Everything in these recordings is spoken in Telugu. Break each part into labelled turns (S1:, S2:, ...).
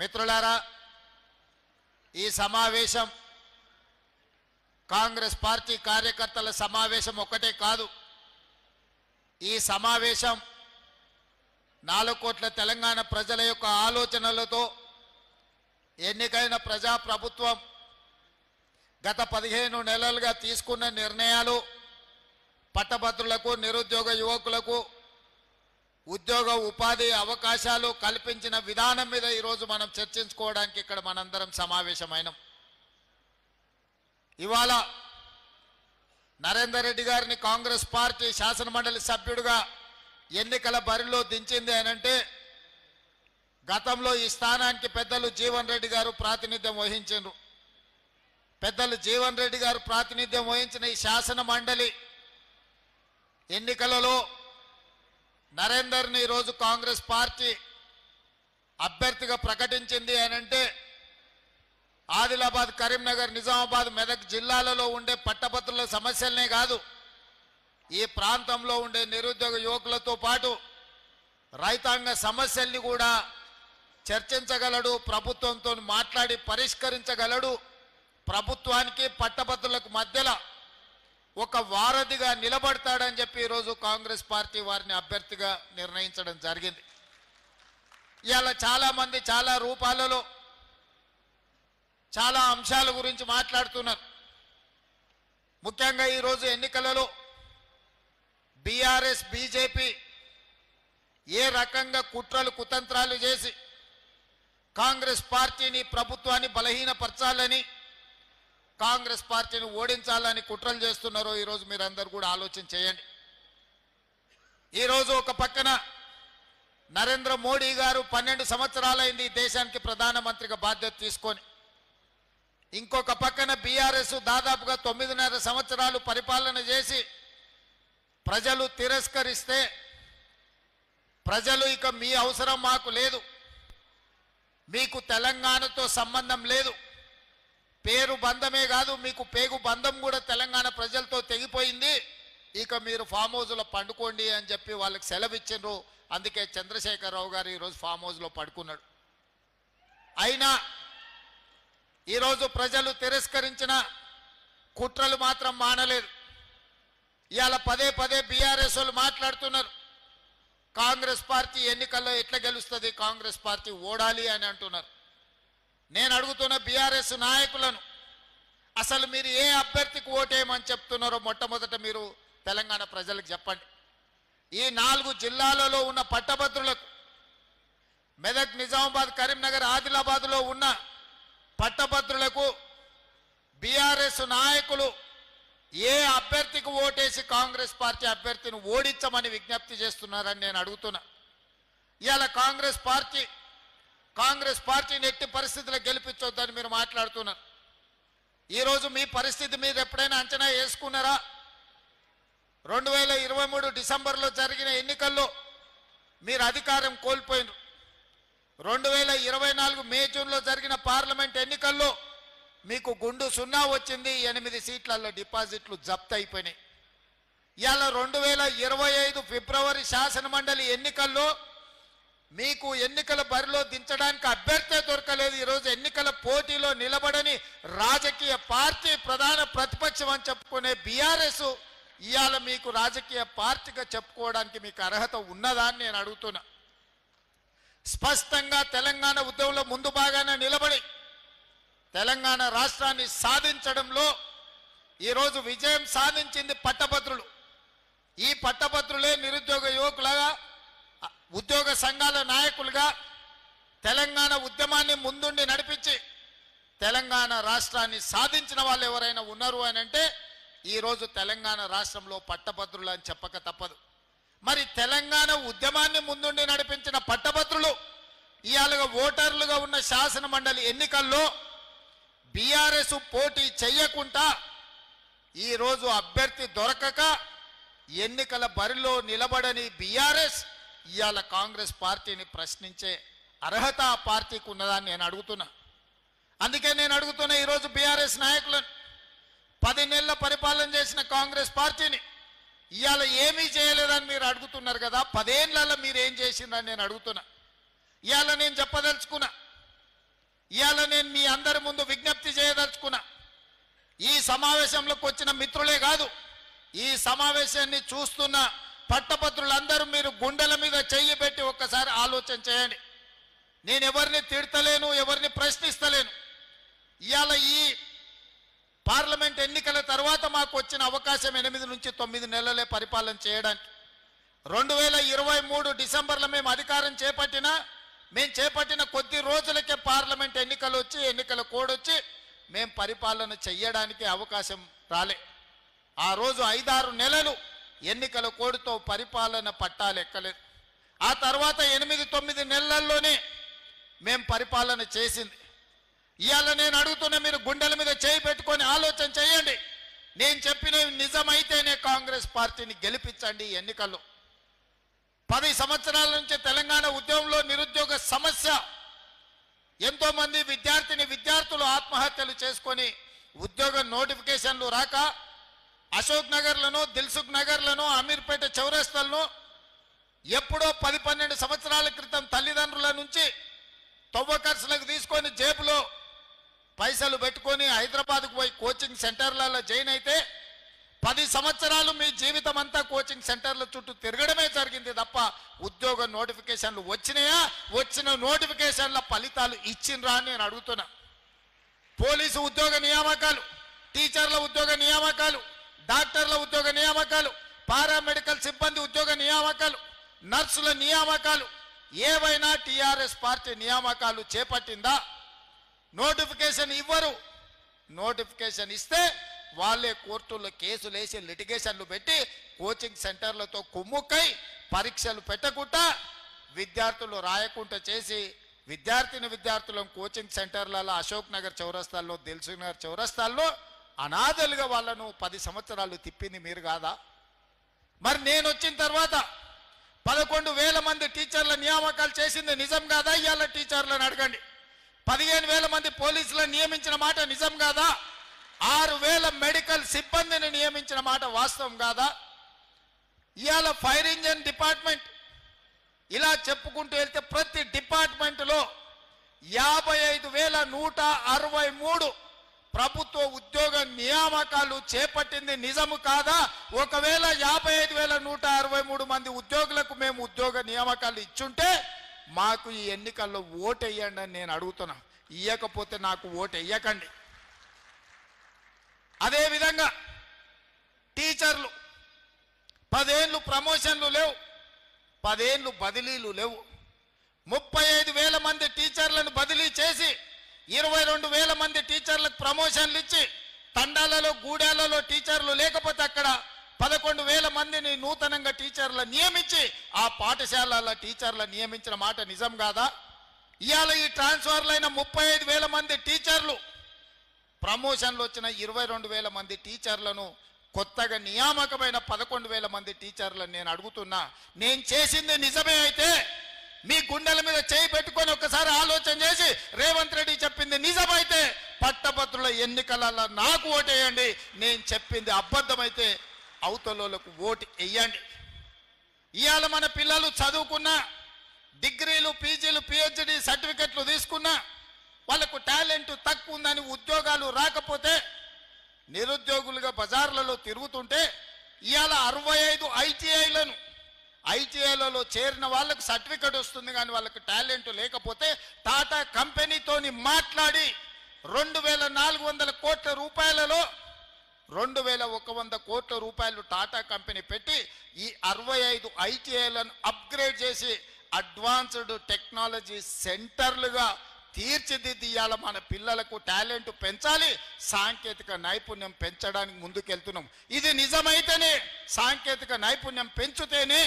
S1: మిత్రులారా, ఈ సమావేశం కాంగ్రెస్ పార్టీ కార్యకర్తల సమావేశం ఒకటే కాదు. ఈ సమావేశం 4 కోట్ల తెలంగాణ ప్రజల యొక్క ఆలోచనలతో ఎన్నికైన ప్రజాప్రభుత్వం గత 15 నెలలుగా తీసుకున్న నిర్ణయాలు, పట్టభద్రులకు, నిరుద్యోగ యువకులకు ఉద్యోగ ఉపాధి అవకాశాలు కల్పించిన విధానం మీద ఈరోజు మనం చర్చించుకోవడానికి ఇక్కడ మనందరం సమావేశమైనాం. ఇవాళ నరేందర్ రెడ్డి గారిని కాంగ్రెస్ పార్టీ శాసనమండలి సభ్యుడిగా ఎన్నికల బరిలో దించింది అనంటే గతంలో ఈ స్థానానికి పెద్దలు జీవన్ రెడ్డి గారు ప్రాతినిధ్యం వహించారు. పెద్దలు జీవన్ రెడ్డి గారు ప్రాతినిధ్యం వహించిన ఈ శాసన మండలి ఎన్నికలలో నరేందర్ని ఈరోజు కాంగ్రెస్ పార్టీ అభ్యర్థిగా ప్రకటించింది అనంటే ఆదిలాబాద్, కరీంనగర్, నిజామాబాద్, మెదక్ జిల్లాలలో ఉండే పట్టభద్రుల సమస్యలనే కాదు, ఈ ప్రాంతంలో ఉండే నిరుద్యోగ యువకులతో పాటు రైతాంగ సమస్యల్ని కూడా చర్చించగలడు, ప్రభుత్వంతో మాట్లాడి పరిష్కరించగలడు, ప్రభుత్వానికి పట్టభద్రులకు మధ్యలో ఒక వారధిగా నిలబడతాడని చెప్పి ఈరోజు కాంగ్రెస్ పార్టీ వారిని అభ్యర్థిగా నిర్ణయించడం జరిగింది. ఇవాళ చాలామంది చాలా రూపాలలో చాలా అంశాల గురించి మాట్లాడుతున్నారు. ముఖ్యంగా ఈరోజు ఎన్నికలలో బీఆర్ఎస్, బీజేపీ ఏ రకంగా కుట్రలు కుతంత్రాలు చేసి కాంగ్రెస్ పార్టీని, ప్రభుత్వాన్ని బలహీనపరచాలని, కాంగ్రెస్ పార్టీని ఓడించాలని కుట్రలు చేస్తున్నారో ఈరోజు మీరందరూ కూడా ఆలోచన చేయండి. ఈరోజు ఒక పక్కన నరేంద్ర మోడీ గారు 12 సంవత్సరాలైంది ఈ దేశానికి ప్రధానమంత్రిగా బాధ్యత తీసుకొని, ఇంకొక పక్కన బీఆర్ఎస్ దాదాపుగా 9.5 సంవత్సరాలు పరిపాలన చేసి ప్రజలు తిరస్కరిస్తే, ప్రజలు ఇక మీ అవసరం మాకు లేదు, మీకు తెలంగాణతో సంబంధం లేదు, పేరు బంధమే కాదు మీకు పేగు బంధం కూడా తెలంగాణ ప్రజలతో తెగిపోయింది, ఇక మీరు ఫామ్ హౌస్లో పండుకోండి అని చెప్పి వాళ్ళకి సెలవు ఇచ్చిండ్రు. అందుకే చంద్రశేఖరరావు గారు ఈరోజు ఫామ్ హౌస్లో పడుకున్నాడు. అయినా ఈరోజు ప్రజలు తిరస్కరించిన కుట్రలు మాత్రం మానలేదు. ఇవాళ పదే పదే బీఆర్ఎస్ వాళ్ళు మాట్లాడుతున్నారు, కాంగ్రెస్ పార్టీ ఎన్నికల్లో ఎట్లా గెలుస్తుంది, కాంగ్రెస్ పార్టీ ఓడాలి అని అంటున్నారు. నేను అడుగుతున్న బీఆర్ఎస్ నాయకులను, అసలు మీరు ఏ అభ్యర్థికి ఓటేయమని చెప్తున్నారో మొట్టమొదట మీరు తెలంగాణ ప్రజలకు చెప్పండి. ఈ 4 జిల్లాలలో ఉన్న పట్టభద్రులకు, మెదక్, నిజామాబాద్, కరీంనగర్, ఆదిలాబాద్లో ఉన్న పట్టభద్రులకు బీఆర్ఎస్ నాయకులు ఏ అభ్యర్థికి ఓటేసి కాంగ్రెస్ పార్టీ అభ్యర్థిని ఓడించమని విజ్ఞప్తి చేస్తున్నారని నేను అడుగుతున్నా. ఇవాళ కాంగ్రెస్ పార్టీని ఎట్టి పరిస్థితుల్లో గెలిపించొద్దని మీరు మాట్లాడుతున్నారు. ఈరోజు మీ పరిస్థితి మీరు ఎప్పుడైనా అంచనా వేసుకున్నారా? 2023 డిసెంబర్లో జరిగిన ఎన్నికల్లో మీరు అధికారం కోల్పోయినారు. 2024 మే, జూన్లో జరిగిన పార్లమెంట్ ఎన్నికల్లో మీకు గుండు 0 వచ్చింది, 8 సీట్లలో డిపాజిట్లు జప్తు అయిపోయినాయి. ఇవాళ 2025 ఫిబ్రవరి శాసనమండలి ఎన్నికల్లో మీకు ఎన్నికల బరిలో దించడానికి అభ్యర్థే దొరకలేదు. ఈరోజు ఎన్నికల పోటీలో నిలబడని రాజకీయ పార్టీ, ప్రధాన ప్రతిపక్షం అని చెప్పుకునే బీఆర్ఎస్ ఇవాళ మీకు రాజకీయ పార్టీగా చెప్పుకోవడానికి మీకు అర్హత ఉన్నదా అని నేను అడుగుతున్నా. స్పష్టంగా తెలంగాణ ఉద్యమంలో ముందు భాగాన నిలబడి తెలంగాణ రాష్ట్రాన్ని సాధించడంలో ఈరోజు విజయం సాధించింది పట్టభద్రులు. ఈ పట్టభద్రులే నిరుద్యోగ యువకులుగా, ఉద్యోగ సంఘాల నాయకులుగా తెలంగాణ ఉద్యమాన్ని ముందుండి నడిపించి తెలంగాణ రాష్ట్రాన్ని సాధించిన వాళ్ళు ఎవరైనా ఉన్నారు అని అంటే ఈరోజు తెలంగాణ రాష్ట్రంలో పట్టభద్రులు అని చెప్పక తప్పదు. మరి తెలంగాణ ఉద్యమాన్ని ముందుండి నడిపించిన పట్టభద్రులు ఇవాళ ఓటర్లుగా ఉన్న శాసన మండలి ఎన్నికల్లో బీఆర్ఎస్ పోటీ చెయ్యకుండా ఈరోజు అభ్యర్థి దొరకక ఎన్నికల బరిలో నిలబడని బీఆర్ఎస్ ఇవాళ కాంగ్రెస్ పార్టీని ప్రశ్నించే అర్హత ఆ పార్టీకి ఉన్నదని నేను అడుగుతున్నా. అందుకే నేను అడుగుతున్నా ఈరోజు బీఆర్ఎస్ నాయకులను, 10 నెలల పరిపాలన చేసిన కాంగ్రెస్ పార్టీని ఇవాళ ఏమీ చేయలేదని మీరు అడుగుతున్నారు కదా, 10 ఏళ్లలో మీరు ఏం చేసిందని నేను అడుగుతున్నా. ఇవాళ నేను చెప్పదలుచుకున్నా, ఇవాళ నేను మీ అందరి ముందు విజ్ఞప్తి చేయదలుచుకున్నా. ఈ సమావేశంలోకి వచ్చిన మిత్రులే కాదు, ఈ సమావేశాన్ని చూస్తున్న పట్టభద్రులందరూ మీరు గుండెల మీద చెయ్యి పెట్టి ఒక్కసారి ఆలోచన చేయండి. నేను ఎవరిని తిడతలేను, ఎవరిని ప్రశ్నిస్తలేను. ఇవాళ ఈ పార్లమెంట్ ఎన్నికల తర్వాత మాకు వచ్చిన అవకాశం 8 నుంచి 9 నెలలే పరిపాలన చేయడానికి. 2023 డిసెంబర్లో మేము అధికారం చేపట్టిన కొద్ది రోజులకే పార్లమెంట్ ఎన్నికలు వచ్చి, ఎన్నికల కోడ్ వచ్చి మేము పరిపాలన చెయ్యడానికి అవకాశం రాలే. ఆ రోజు 5-6 నెలలు ఎన్నికల కోడ్తో పరిపాలన పట్టాలెక్కలేదు. ఆ తర్వాత 8-9 నెలల్లోనే మేము పరిపాలన చేసింది. ఇవాళ నేను అడుగుతున్నా, మీరు గుండెల మీద చేయి పెట్టుకొని ఆలోచన చేయండి. నేను చెప్పిన నిజమైతేనే కాంగ్రెస్ పార్టీని గెలిపించండి. ఎన్నికల్లో 10 సంవత్సరాల నుంచి తెలంగాణ ఉద్యమంలో నిరుద్యోగ సమస్య, ఎంతో మంది విద్యార్థులు ఆత్మహత్యలు చేసుకొని ఉద్యోగ నోటిఫికేషన్లు రాక అశోక్ నగర్లను, దిల్సుఖ్ నగర్లను, అమీర్పేట చౌరస్తాలను ఎప్పుడో 10-12 సంవత్సరాల క్రితం తల్లిదండ్రుల నుంచి తవ్వ ఖర్చులకు తీసుకొని జేబులో పైసలు పెట్టుకొని హైదరాబాద్కు పోయి కోచింగ్ సెంటర్లలో జాయిన్ అయితే 10 సంవత్సరాలు మీ జీవితం అంతా కోచింగ్ సెంటర్ల చుట్టూ తిరగడమే జరిగింది తప్ప ఉద్యోగ నోటిఫికేషన్లు వచ్చినాయా? వచ్చిన నోటిఫికేషన్ల ఫలితాలు ఇచ్చిండ్రా అని నేను అడుగుతున్నా. పోలీసు ఉద్యోగ నియామకాలు, టీచర్ల ఉద్యోగ నియామకాలు, డాక్టర్ల ఉద్యోగ నియామకాలు, పారామెడికల్ సిబ్బంది ఉద్యోగ నియామకాలు, నర్సుల నియామకాలు ఏవైనా టీఆర్ఎస్ పార్టీ నియామకాలు చేపట్టిందా? నోటిఫికేషన్ ఇవ్వరు. నోటిఫికేషన్ ఇస్తే వాళ్ళే కోర్టుల్లో కేసులు వేసి లిటిగేషన్లు పెట్టి కోచింగ్ సెంటర్లతో కుమ్ముక్కై పరీక్షలు పెట్టకుండా విద్యార్థులు రాయకుండా చేసి విద్యార్థులను కోచింగ్ సెంటర్లలో అశోక్ నగర్ చౌరస్తాల్లో, దిల్సుఖ్ నగర్ చౌరస్తాల్లో అనాథలుగా వాళ్ళను 10 సంవత్సరాలు తిప్పింది మీరు కాదా? మరి నేను వచ్చిన తర్వాత 11,000 మంది టీచర్ల నియామకాలు చేసింది నిజం కాదా? ఇవాళ టీచర్లను అడగండి. 15,000 మంది పోలీసులను నియమించిన మాట నిజం కాదా? 6,000 మెడికల్ సిబ్బందిని నియమించిన మాట వాస్తవం కాదా? ఇవాళ ఫైర్ ఇంజన్ డిపార్ట్మెంట్, ఇలా చెప్పుకుంటూ వెళ్తే ప్రతి డిపార్ట్మెంట్లో 55,163 ప్రభుత్వ ఉద్యోగ నియామకాలు చేపట్టింది నిజము కాదా? ఒకవేళ 55,163 మంది ఉద్యోగులకు మేము ఉద్యోగ నియామకాలు ఇచ్చుంటే మాకు ఈ ఎన్నికల్లో ఓటు వేయండి అని నేను అడుగుతున్నా. ఇయ్యకపోతే నాకు ఓటు వేయకండి. అదేవిధంగా టీచర్లు 10 ఏళ్ళు ప్రమోషన్లు లేవు, 10 ఏళ్ళు బదిలీలు లేవు. 35,000 మంది టీచర్లను బదిలీ చేసి 22,000 మంది టీచర్లకు ప్రమోషన్లు ఇచ్చి తండాలలో, గూడాలలో టీచర్లు లేకపోతే అక్కడ 11,000 మందిని నూతనంగా టీచర్లు నియమించి ఆ పాఠశాలల టీచర్లు నియమించిన మాట నిజం కాదా? ఇవాళ ఈ ట్రాన్స్ఫర్లైన 35,000 మంది టీచర్లు, ప్రమోషన్లు వచ్చిన 22,000 మంది టీచర్లను, కొత్తగా నియామకమైన 11,000 మంది టీచర్లను నేను అడుగుతున్నా. నేను చేసింది నిజమే అయితే మీ గుండెల మీద చేయి పెట్టుకొని ఒక్కసారి ఆలోచన చేసి రేవంత్ రెడ్డి చెప్పింది నిజమైతే పట్టభద్రుల ఎన్నికలలో నాకు ఓటు వేయండి. నేను చెప్పింది అబద్ధమైతే అవతలకు ఓటు వేయండి. ఇవాళ మన పిల్లలు చదువుకున్న, డిగ్రీలు, పీజీలు, పిహెచ్డి సర్టిఫికెట్లు తీసుకున్నా వాళ్ళకు టాలెంట్ తక్కువ ఉందని ఉద్యోగాలు రాకపోతే నిరుద్యోగులుగా బజార్లలో తిరుగుతుంటే ఇవాళ 65 ఐటీఐలలో చేరిన వాళ్ళకు సర్టిఫికెట్ వస్తుంది, కానీ వాళ్ళకు టాలెంట్ లేకపోతే టాటా కంపెనీతోని మాట్లాడి 2,400 కోట్ల రూపాయలలో 2,100 కోట్ల రూపాయలు టాటా కంపెనీ పెట్టి ఈ 65 ఐటీఐలను అప్గ్రేడ్ చేసి అడ్వాన్స్డ్ టెక్నాలజీ సెంటర్లుగా తీర్చిదిద్దియాల మన పిల్లలకు టాలెంట్ పెంచాలి, సాంకేతిక నైపుణ్యం పెంచడానికి ముందుకెళ్తున్నాం. ఇది నిజమైతేనే, సాంకేతిక నైపుణ్యం పెంచుతేనే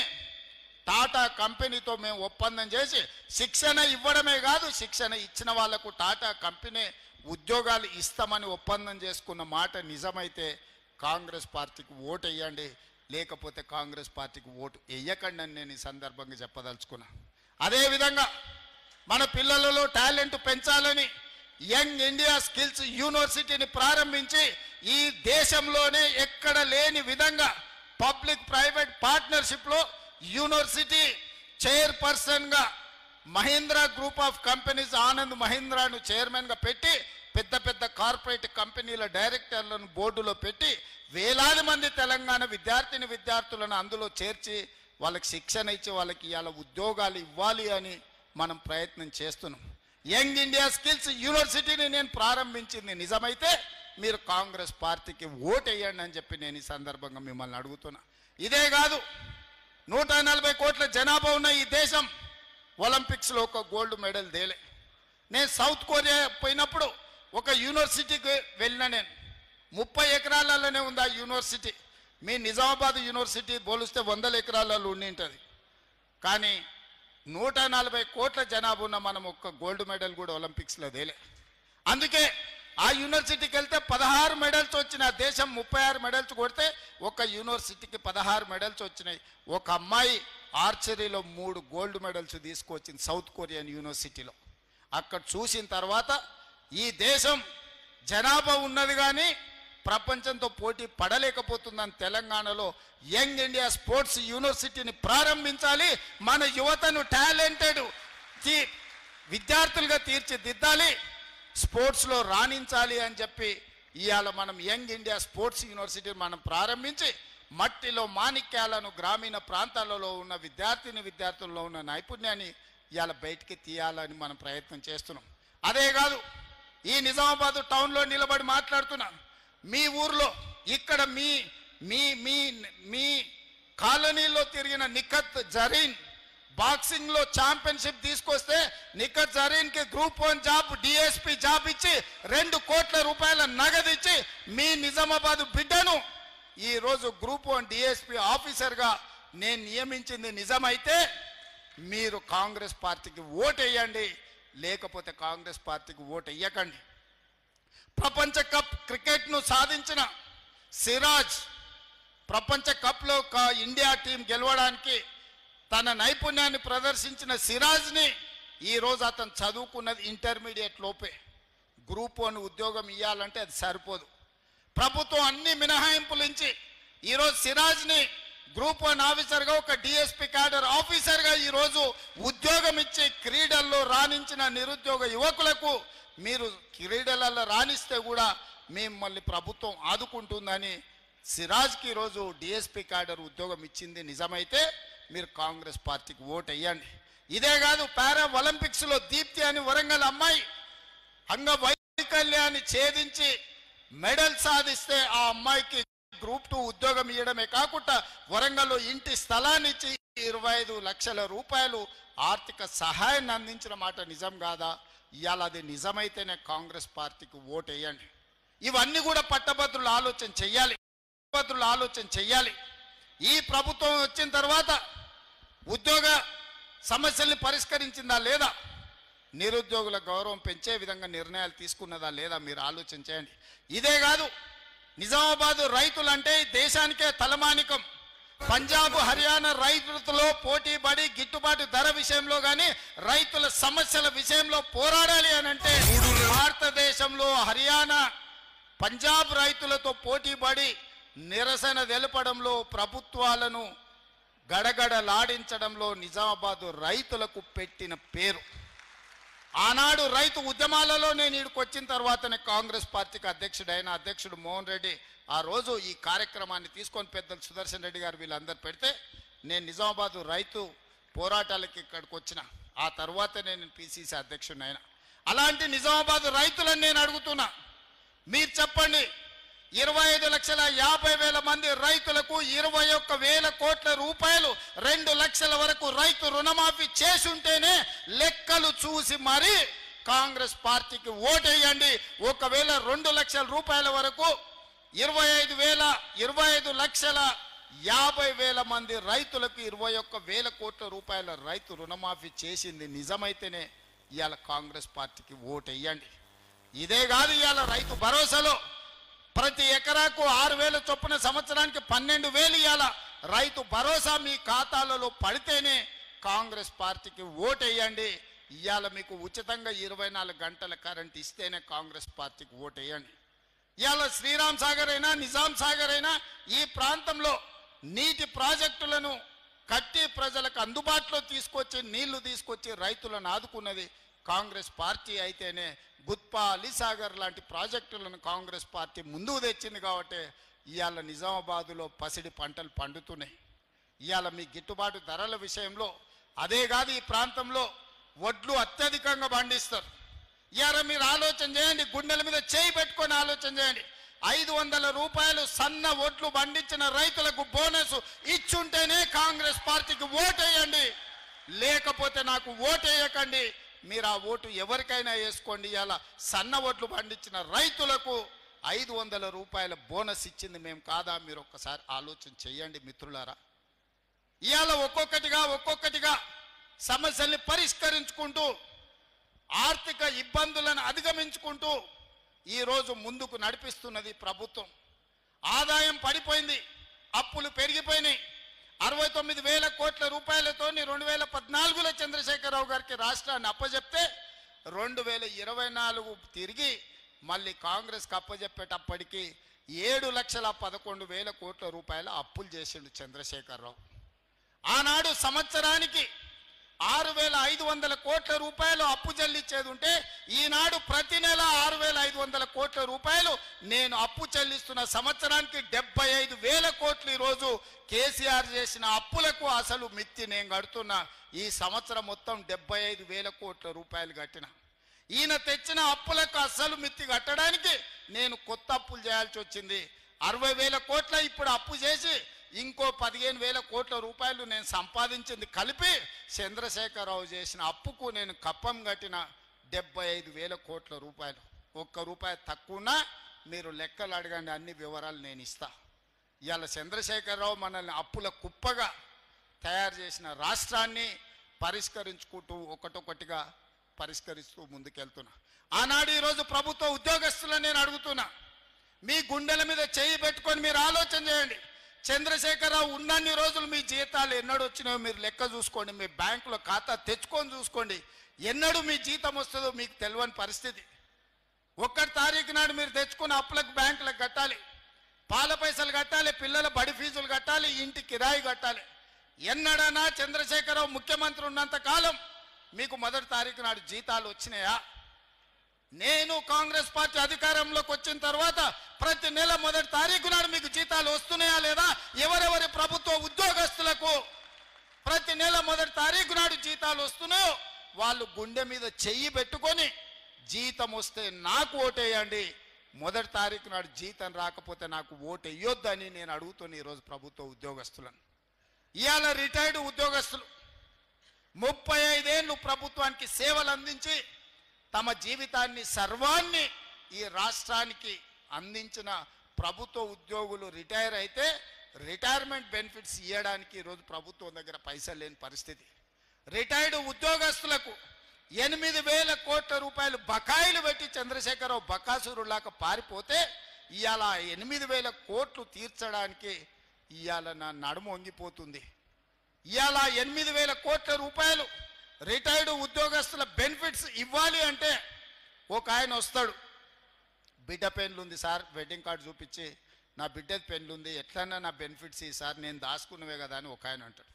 S1: టాటా కంపెనీతో మేము ఒప్పందం చేసి శిక్షణ ఇవ్వడమే కాదు, శిక్షణ ఇచ్చిన వాళ్లకు టాటా కంపెనీ ఉద్యోగాలు ఇస్తామని ఒప్పందం చేసుకున్న మాట నిజమైతే కాంగ్రెస్ పార్టీకి ఓటు వేయండి, లేకపోతే కాంగ్రెస్ పార్టీకి ఓటు వేయకండి అని నేను ఈ సందర్భంగా చెప్పదలుచుకున్నా. అదేవిధంగా మన పిల్లలలో టాలెంట్ పెంచాలని యంగ్ ఇండియా స్కిల్స్ యూనివర్సిటీని ప్రారంభించి ఈ దేశంలోనే ఎక్కడ లేని విధంగా పబ్లిక్ ప్రైవేట్ పార్ట్నర్షిప్లో యూనివర్సిటీ చైర్పర్సన్గా Mahindra group of companies Anand మహీంద్రాను చైర్మన్గా పెట్టి పెద్ద పెద్ద కార్పొరేట్ కంపెనీల డైరెక్టర్లను బోర్డులో పెట్టి వేలాది మంది తెలంగాణ విద్యార్థులను అందులో చేర్చి వాళ్ళకి శిక్షణ ఇచ్చి వాళ్ళకి ఇవాళ ఉద్యోగాలు ఇవ్వాలి అని మనం ప్రయత్నం చేస్తున్నాం. యంగ్ ఇండియా స్కిల్స్ యూనివర్సిటీని నేను ప్రారంభించింది నిజమైతే మీరు కాంగ్రెస్ పార్టీకి ఓటు వేయండి అని చెప్పి నేను ఈ సందర్భంగా మిమ్మల్ని అడుగుతున్నా. ఇదే కాదు, 140 కోట్ల జనాభా ఉన్న ఈ దేశం ఒలింపిక్స్లో ఒక గోల్డ్ మెడల్ తేలే. నేను సౌత్ కొరియా పోయినప్పుడు ఒక యూనివర్సిటీకి వెళ్ళిన, నేను 30 ఎకరాలలోనే ఉంది ఆ యూనివర్సిటీ. మీ నిజామాబాద్ యూనివర్సిటీ పోలిస్తే 100 ఎకరాలలో ఉండి ఉంటుంది. కానీ 140 కోట్ల జనాభా ఉన్న మనం ఒక్క గోల్డ్ మెడల్ కూడా ఒలింపిక్స్లో తేలే. అందుకే ఆ యూనివర్సిటీకి వెళ్తే 16 మెడల్స్ వచ్చినాయి. దేశం 36 మెడల్స్ కొడితే ఒక యూనివర్సిటీకి 16 మెడల్స్ వచ్చినాయి. ఒక అమ్మాయి ఆర్చరీలో 3 గోల్డ్ మెడల్స్ తీసుకొచ్చింది సౌత్ కొరియన్ యూనివర్సిటీలో. అక్కడ చూసిన తర్వాత ఈ దేశం జనాభా ఉన్నది కానీ ప్రపంచంతో పోటీ పడలేకపోతుందని తెలంగాణలో యంగ్ ఇండియా స్పోర్ట్స్ యూనివర్సిటీని ప్రారంభించాలి. మన యువతను టాలెంటెడ్ విద్యార్థులుగా తీర్చిదిద్దాలి, స్పోర్ట్స్లో రాణించాలి అని చెప్పి ఇవాళ మనం యంగ్ ఇండియా స్పోర్ట్స్ యూనివర్సిటీని మనం ప్రారంభించి మట్టిలో మాణిక్యాలను గ్రామీణ ప్రాంతాలలో ఉన్న విద్యార్థుల్లో ఉన్న నైపుణ్యాన్ని ఇవాళ బయటికి తీయాలని మనం ప్రయత్నం చేస్తున్నాం. అదే కాదు, ఈ నిజామాబాద్ టౌన్లో నిలబడి మాట్లాడుతున్నా, మీ ఊర్లో ఇక్కడ మీ మీ మీ మీ కాలనీలో తిరిగిన నిఖత్ జరీన్ బాక్సింగ్లో ఛాంపియన్షిప్ తీసుకొస్తే నిఖత్ జరీన్కి గ్రూప్ 1 జాబ్ డిఎస్పీ జాబ్ ఇచ్చి 2 కోట్ల రూపాయల నగదు ఇచ్చి మీ నిజామాబాద్ బిడ్డను ఈరోజు గ్రూప్ 1 డిఎస్పీ ఆఫీసర్గా నేను నియమించింది నిజమైతే మీరు కాంగ్రెస్ పార్టీకి ఓటు వేయండి, లేకపోతే కాంగ్రెస్ పార్టీకి ఓటు వేయకండి. ప్రపంచ కప్ క్రికెట్ను సాధించిన సిరాజ్ ప్రపంచ కప్లో ఇండియా టీం గెలవడానికి తన నైపుణ్యాన్ని ప్రదర్శించిన సిరాజ్ని ఈరోజు అతను చదువుకున్నది ఇంటర్మీడియట్ లోపే. గ్రూప్ 1 ఉద్యోగం ఇవ్వాలంటే అది సరిపోదు. ప్రభుత్వం అన్ని మినహాయింపులు ఇచ్చి ఈరోజు సిరాజ్ని గ్రూప్ 1 ఆఫీసర్గా ఒక డిఎస్పీ క్యాడర్ ఆఫీసర్గా ఈరోజు ఉద్యోగం ఇచ్చి క్రీడల్లో రాణించిన నిరుద్యోగ యువకులకు మీరు క్రీడలలో రాణిస్తే కూడా మిమ్మల్ని ప్రభుత్వం ఆదుకుంటుందని సిరాజ్కి ఈరోజు డిఎస్పీ క్యాడర్ ఉద్యోగం ఇచ్చింది నిజమైతే మీరు కాంగ్రెస్ పార్టీకి ఓటు వేయండి. ఇదే కాదు, పారా ఒలింపిక్స్లో దీప్తి అని వరంగల్ అమ్మాయి అంగవైకల్యాన్ని ఛేదించి మెడల్ సాధిస్తే ఆ అమ్మాయికి గ్రూప్ 2 ఉద్యోగం ఇవ్వడమే కాకుండా వరంగల్లో ఇంటి స్థలాన్ని ఇచ్చి 25 లక్షల రూపాయలు ఆర్థిక సహాయాన్ని అందించిన మాట నిజం కాదా? ఇవాళ అది నిజమైతేనే కాంగ్రెస్ పార్టీకి ఓటు వేయండి. ఇవన్నీ కూడా పట్టభద్రులు ఆలోచన చెయ్యాలి. ఈ ప్రభుత్వం వచ్చిన తర్వాత ఉద్యోగ సమస్యల్ని పరిష్కరించిందా లేదా, నిరుద్యోగుల గౌరవం పెంచే విధంగా నిర్ణయాలు తీసుకున్నదా లేదా మీరు ఆలోచన చేయండి. ఇదే కాదు, నిజామాబాద్ రైతులంటే దేశానికే తలమానికం. పంజాబ్ హర్యానా రైతులతో పోటీ పడి గిట్టుబాటు ధర విషయంలో కానీ రైతుల సమస్యల విషయంలో పోరాడాలి అని అంటే భారతదేశంలో హర్యానా పంజాబ్ రైతులతో పోటీ పడి నిరసన తెలపడంలో ప్రభుత్వాలను గడగడలాడించడంలో నిజామాబాద్ రైతులకు పెట్టిన పేరు. ఆనాడు రైతు ఉద్యమాలలో నేను ఇక్కడికి వచ్చిన తర్వాతనే కాంగ్రెస్ పార్టీకి అధ్యక్షుడు మోహన్ రెడ్డి ఆ రోజు ఈ కార్యక్రమాన్ని తీసుకొని పెద్దలు సుదర్శన్ రెడ్డి గారు వీళ్ళందరూ పెడితే నేను నిజామాబాద్ రైతు పోరాటాలకి ఇక్కడికి వచ్చిన. ఆ తర్వాత నేను పిసిసి అధ్యక్షుడిని అయినా. అలాంటి నిజామాబాద్ రైతులను నేను అడుగుతున్నా, మీరు చెప్పండి, 25,50,000 మంది రైతులకు 21,000 కోట్ల రూపాయలు 2 లక్షల వరకు రైతు రుణమాఫీ చేసుంటేనే లెక్కలు చూసి మరి కాంగ్రెస్ పార్టీకి ఓటేయండి. ఒకవేళ 2 లక్షల రూపాయల వరకు 25,50,000 మంది రైతులకు 21,000 కోట్ల రూపాయల రైతు రుణమాఫీ చేసింది నిజమైతేనే ఇవాళ కాంగ్రెస్ పార్టీకి ఓటేయండి. ఇదే కాదు, ఇవాళ రైతు భరోసాలో ప్రతి ఎకరాకు 6,000 చొప్పున సంవత్సరానికి 12,000 ఇవాళ రైతు భరోసా మీ ఖాతాలలో పడితేనే కాంగ్రెస్ పార్టీకి ఓటేయండి. ఇవాళ మీకు ఉచితంగా 24 గంటల కరెంట్ ఇస్తేనే కాంగ్రెస్ పార్టీకి ఓటేయండి. ఇవాళ శ్రీరామ్ సాగర్ అయినా నిజాం సాగర్ అయినా ఈ ప్రాంతంలో నీటి ప్రాజెక్టులను కట్టి ప్రజలకు అందుబాటులో తీసుకొచ్చి నీళ్లు తీసుకొచ్చి రైతులను ఆదుకున్నది కాంగ్రెస్ పార్టీ అయితేనే గుత్పా అలీసాగర్ లాంటి ప్రాజెక్టులను కాంగ్రెస్ పార్టీ ముందుకు తెచ్చింది కాబట్టి ఇవాళ నిజామాబాదులో పసిడి పంటలు పండుతున్నాయి. ఇవాళ మీ గిట్టుబాటు ధరల విషయంలో అదే కాదు, ఈ ప్రాంతంలో వడ్లు అత్యధికంగా పండిస్తారు. ఇవాళ మీరు ఆలోచన చేయండి, గుండెల మీద చేయి పెట్టుకొని ఆలోచన చేయండి. 500 రూపాయలు సన్న ఓట్లు పండించిన రైతులకు బోనస్ ఇచ్చుంటేనే కాంగ్రెస్ పార్టీకి ఓటేయండి, లేకపోతే నాకు ఓటేయకండి. మీరు ఆ ఓటు ఎవరికైనా వేసుకోండి. ఇలా సన్న ఓట్లు పండించిన రైతులకు 500 రూపాయల బోనస్ ఇచ్చింది మేము కాదా? మీరు ఒక్కసారి ఆలోచన చేయండి మిత్రులారా. ఇవాళ ఒక్కొక్కటిగా సమస్యల్ని పరిష్కరించుకుంటూ ఆర్థిక ఇబ్బందులను అధిగమించుకుంటూ ఈరోజు ముందుకు నడిపిస్తున్నది ప్రభుత్వం. ఆదాయం పడిపోయింది, అప్పులు పెరిగిపోయినాయి. 69,000 కోట్ల రూపాయలతో 2014లో చంద్రశేఖరరావు గారికి రాష్ట్రాన్ని అప్పచెప్తే 2024 తిరిగి మళ్ళీ కాంగ్రెస్కి అప్పచెప్పేటప్పటికి 7,11,000 కోట్ల రూపాయల అప్పులు చేసిండు చంద్రశేఖరరావు. ఆనాడు సంవత్సరానికి 6,500 కోట్ల రూపాయలు అప్పు చెల్లించేది ఉంటే ఈనాడు ప్రతి నెల 6,500 కోట్ల రూపాయలు నేను అప్పు చెల్లిస్తున్న సంవత్సరానికి 75,000 కోట్లు ఈరోజు కేసీఆర్ చేసిన అప్పులకు అసలు మిత్తి నేను కడుతున్నా. ఈ సంవత్సరం మొత్తం 75,000 కోట్ల రూపాయలు కట్టిన. ఈయన తెచ్చిన అప్పులకు అసలు మిత్తి కట్టడానికి నేను కొత్త అప్పులు చేయాల్సి వచ్చింది. 60,000 కోట్ల ఇప్పుడు అప్పు చేసి ఇంకో 15,000 కోట్ల రూపాయలు నేను సంపాదించింది కలిపి చంద్రశేఖరరావు చేసిన అప్పుకు నేను కప్పం కట్టిన 75,000 కోట్ల రూపాయలు. ఒక్క రూపాయి తక్కువనా మీరు లెక్కలు అడగండి, అన్ని వివరాలు నేను ఇస్తా. ఇవాళ చంద్రశేఖరరావు మనల్ని అప్పుల కుప్పగా తయారు చేసిన రాష్ట్రాన్ని పరిష్కరించుకుంటూ ఒకటొకటిగా పరిష్కరిస్తూ ముందుకెళ్తున్నా. ఆనాడు ఈరోజు ప్రభుత్వ ఉద్యోగస్తులను నేను అడుగుతున్నా, మీ గుండెల మీద చేయి పెట్టుకొని మీరు ఆలోచన చేయండి. చంద్రశేఖరరావు ఉన్నన్ని రోజులు మీ జీతాలు ఎన్నడు వచ్చినాయో మీరు లెక్క చూసుకోండి, మీ బ్యాంకులో ఖాతా తెచ్చుకొని చూసుకోండి. ఎన్నడూ మీ జీతం వస్తుందో మీకు తెలియని పరిస్థితి. 1 తారీఖు నాడు మీరు తెచ్చుకున్న అప్పులకు బ్యాంకులకు కట్టాలి, పాల పైసలు కట్టాలి, పిల్లల బడి ఫీజులు కట్టాలి, ఇంటి కిరాయి కట్టాలి. ఎన్నడన్నా చంద్రశేఖరరావు ముఖ్యమంత్రి ఉన్నంత కాలం మీకు 1 తారీఖు నాడు జీతాలు వచ్చినాయా? నేను కాంగ్రెస్ పార్టీ అధికారంలోకి వచ్చిన తర్వాత ప్రతి నెల 1 తారీఖు నాడు మీకు జీతాలు వస్తున్నాయా లేదా? ఎవరెవరి ప్రభుత్వ ఉద్యోగస్తులకు ప్రతి నెల 1 తారీఖు నాడు జీతాలు వస్తున్నాయో వాళ్ళు గుండె మీద చెయ్యి పెట్టుకొని జీతం వస్తే నాకు ఓటేయండి, 1 తారీఖు నాడు జీతం రాకపోతే నాకు ఓటు వేయొద్దని నేను అడుగుతున్నా ఈరోజు ప్రభుత్వ ఉద్యోగస్తులను. ఇవాళ రిటైర్డ్ ఉద్యోగస్తులు 35 ఏళ్ళు ప్రభుత్వానికి సేవలు అందించి తమ జీవితాన్ని సర్వాన్ని ఈ రాష్ట్రానికి అందించిన ప్రభుత్వ ఉద్యోగులు రిటైర్ అయితే రిటైర్మెంట్ బెనిఫిట్స్ ఇవ్వడానికి ఈరోజు ప్రభుత్వం దగ్గర పైసలు లేని పరిస్థితి. రిటైర్డ్ ఉద్యోగస్తులకు 8,000 కోట్ల రూపాయలు బకాయిలు పెట్టి చంద్రశేఖరరావు బకాసురులాగా పారిపోతే ఇవాళ 8,000 కోట్లు తీర్చడానికి ఇవాళ నా నడుము వంగిపోతుంది. ఇవాళ 8,000 కోట్ల రూపాయలు రిటైర్డ్ ఉద్యోగస్తుల బెనిఫిట్స్ ఇవ్వాలి అంటే ఒక ఆయన వస్తాడు, బిడ్డ పెన్లు ఉంది సార్, వెడ్డింగ్ కార్డు చూపించి నా బిడ్డ పెన్లు ఉంది, ఎట్లన్నా నా బెనిఫిట్స్ ఈ సార్ నేను దాచుకున్నవే కదా అని ఒక ఆయన అంటాడు.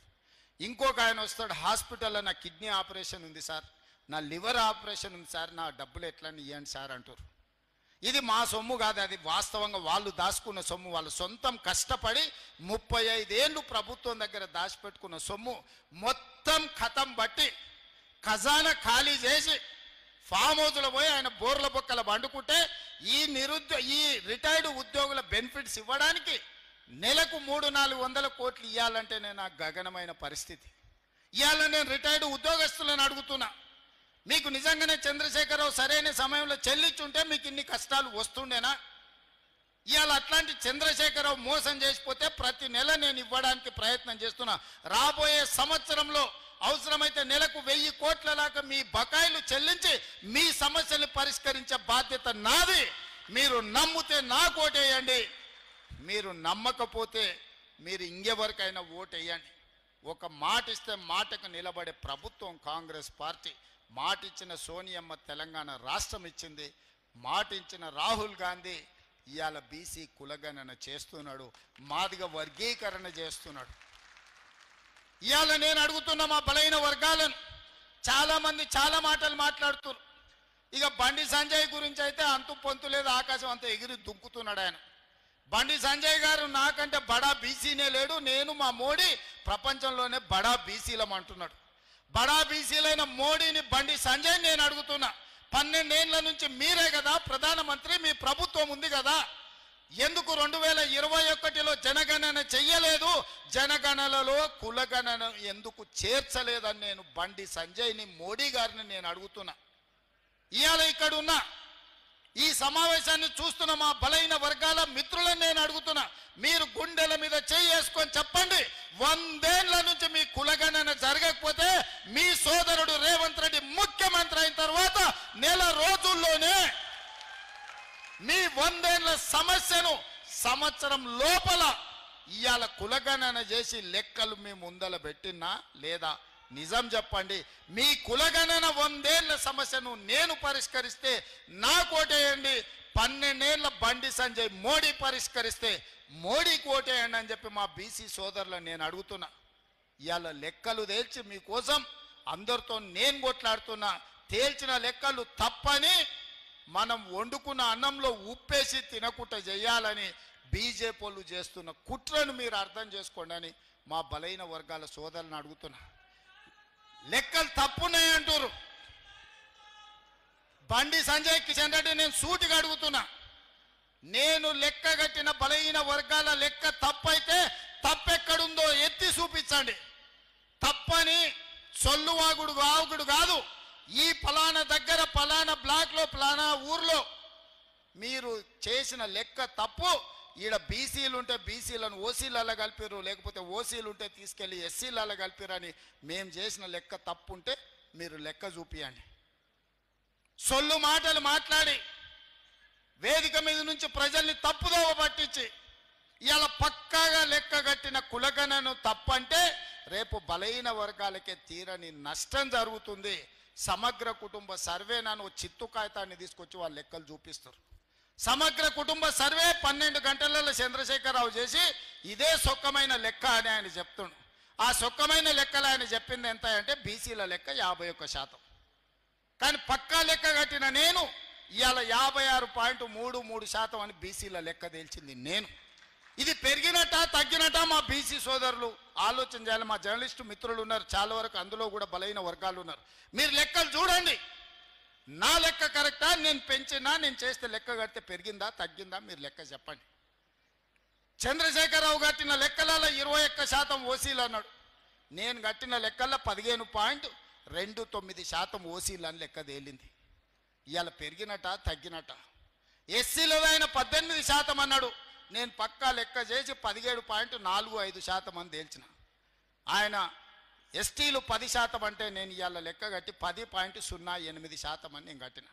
S1: ఇంకొక ఆయన వస్తాడు, హాస్పిటల్లో నా కిడ్నీ ఆపరేషన్ ఉంది సార్, నా లివర్ ఆపరేషన్ ఉంది సార్, నా డబ్బులు ఎట్లన్నా ఇవ్వండి సార్ అంటారు. ఇది మా సొమ్ము కాదు, అది వాస్తవంగా వాళ్ళు దాచుకున్న సొమ్ము. వాళ్ళు సొంతం కష్టపడి 35 ఏళ్ళు ప్రభుత్వం దగ్గర దాచిపెట్టుకున్న సొమ్ము మొత్తం ఖతం బట్టి ఖజానా ఖాళీ చేసి ఫామ్ హౌస్లో పోయి ఆయన బోర్ల బొక్కల వండుకుంటే ఈ రిటైర్డ్ ఉద్యోగుల బెనిఫిట్స్ ఇవ్వడానికి నెలకు 300-400 కోట్లు ఇవ్వాలంటే నేను గగనమైన పరిస్థితి. ఇవాళ నేను రిటైర్డ్ ఉద్యోగస్తులను అడుగుతున్నా, మీకు నిజంగానే చంద్రశేఖరరావు సరైన సమయంలో చెల్లించుంటే మీకు ఇన్ని కష్టాలు వస్తుండేనా? ఇవాళ అట్లాంటి చంద్రశేఖరరావు మోసం చేసిపోతే ప్రతి నెల నేను ఇవ్వడానికి ప్రయత్నం చేస్తున్నా. రాబోయే సంవత్సరంలో అవసరమైతే నెలకు 1000 కోట్ల దాకా మీ బకాయిలు చెల్లించి మీ సమస్యలు పరిష్కరించే బాధ్యత నాది. మీరు నమ్మితే నాకు ఓటేయండి, మీరు నమ్మకపోతే మీరు ఇంకెవరికైనా ఓటేయండి. ఒక మాట ఇస్తే మాటకు నిలబడే ప్రభుత్వం కాంగ్రెస్ పార్టీ. మాట ఇచ్చిన సోనియమ్మ తెలంగాణ రాష్ట్రం ఇచ్చింది, మాట ఇచ్చిన రాహుల్ గాంధీ ఇవాళ బీసీ కులగణన చేస్తున్నాడు, మాదిగ వర్గీకరణ చేస్తున్నాడు. ఇవాళ నేను అడుగుతున్న మా బలైన వర్గాలను, చాలా మంది చాలా మాటలు మాట్లాడుతున్నారు. ఇక బండి సంజయ్ గురించి అయితే అంతు పొంతు లేదు, ఆకాశం అంతా ఎగిరి దుంకుతున్నాడు ఆయన. బండి సంజయ్ గారు నాకంటే బడా బీసీనే లేడు, నేను మా మోడీ ప్రపంచంలోనే బడా బీసీలం అంటున్నాడు. బడా బీసీలైన మోడీని బండి సంజయ్ నేను అడుగుతున్నా, 12 ఏళ్ల నుంచి మీరే కదా ప్రధానమంత్రి, మీ ప్రభుత్వం ఉంది కదా, ఎందుకు 2021లో జనగణన చెయ్యలేదు, జనగణనలో కులగణన ఎందుకు చేర్చలేదని నేను బండి సంజయ్ని మోడీ గారిని నేను అడుగుతున్నా. ఇవాళ ఇక్కడ ఉన్న ఈ సమావేశాన్ని చూస్తున్న మా బలైన వర్గాల మిత్రులను నేను అడుగుతున్నా, మీరు గుండెల మీద చేసుకొని చెప్పండి, 100 ఏళ్ల నుంచి మీ కులగణన జరగకపోతే మీ సోదరుడు రేవంత్ రెడ్డి ముఖ్యమంత్రి అయిన తర్వాత నెల రోజుల్లోనే మీ 100 ఏళ్ల సమస్యను సంవత్సరం లోపల ఇవాళ కులగణన చేసి లెక్కలు మీ ముందల పెట్టినా లేదా? నిజం చెప్పండి. మీ కులగణన 100 ఏళ్ల సమస్యను నేను పరిష్కరిస్తే నాకు ఓటేయండి, 12 ఏళ్ల బండి సంజయ్ మోడీ పరిష్కరిస్తే మోడీకి ఓటేయండి అని చెప్పి మా బీసీ సోదరులను నేను అడుగుతున్నా. ఇవాళ లెక్కలు తేల్చి మీకోసం అందరితో నేను కొట్లాడుతున్నా. తేల్చిన లెక్కలు తప్పని, మనం వండుకున్న అన్నంలో ఉప్పేసి తినకుండా చేయాలని బీజేపీ వాళ్ళు చేస్తున్న కుట్రను మీరు అర్థం చేసుకోండి అని మా బలైన వర్గాల సోదరులను అడుగుతున్నా. లెక్కలు తప్పున్నాయి అంటారు. బండి సంజయ్ కిషన్ రెడ్డి నేను సూటిగా అడుగుతున్నా, నేను లెక్క కట్టిన బలహీన వర్గాల లెక్క తప్పైతే తప్పెక్కడుందో ఎత్తి చూపించండి. తప్పని సొల్లువాగుడు వాగుడు కాదు. ఈ ఫలానా దగ్గర ఫలానా బ్లాక్లో ఫలానా ఊర్లో మీరు చేసిన లెక్క తప్పు, ఈడ బీసీలు ఉంటే బీసీలను ఓసీలలో కలిపారు, లేకపోతే ఓసీలు ఉంటే తీసుకెళ్ళి ఎస్సీలలో కలిపారని మేము చేసిన లెక్క తప్పు ఉంటే మీరు లెక్క చూపియండి. సొల్లు మాటలు మాట్లాడి వేదిక మీద నుంచి ప్రజల్ని తప్పుదోవ పట్టించి ఇవాళ పక్కాగా లెక్క కట్టిన కులగణను తప్పంటే రేపు బలహీన వర్గాలకే తీరని నష్టం జరుగుతుంది. సమగ్ర కుటుంబ సర్వే నన్ను చిత్తు కాగితాన్ని తీసుకొచ్చి వాళ్ళ లెక్కలు చూపిస్తారు. సమగ్ర కుటుంబ సర్వే 12 గంటలలో చంద్రశేఖరరావు చేసి ఇదే సొక్కమైన లెక్క అని ఆయన చెప్తుండు. ఆ సొక్కమైన లెక్కలు ఆయన చెప్పింది ఎంత అంటే బీసీల లెక్క 51%. కానీ పక్కా లెక్క కట్టిన నేను ఇవాళ 56.33% అని బీసీల లెక్క తేల్చింది నేను. ఇది పెరిగినట్ట తగ్గినట్ట మా బీసీ సోదరులు ఆలోచన చేయాలి. మా జర్నలిస్టు మిత్రులు ఉన్నారు చాలా వరకు, అందులో కూడా బలైన వర్గాలు ఉన్నారు. మీరు లెక్కలు చూడండి, నా లెక్క కరెక్టా, నేను పెంచినా నేను చేస్తే లెక్క కడితే పెరిగిందా తగ్గిందా మీరు లెక్క చెప్పండి. చంద్రశేఖరరావు కట్టిన లెక్కలలో 21% ఓసీలు అన్నాడు, నేను కట్టిన లెక్కల్లో 15.29% ఓసీలు అని లెక్క తేలింది. ఇవాళ పెరిగినట తగ్గినట. ఎస్సీలో ఆయన 18% అన్నాడు, నేను పక్కా లెక్క చేసి 17.45% అని తేల్చిన. ఆయన ఎస్టీలు 10% అంటే నేను ఇవాళ లెక్క కట్టి 10.08% అని నేను కట్టిన.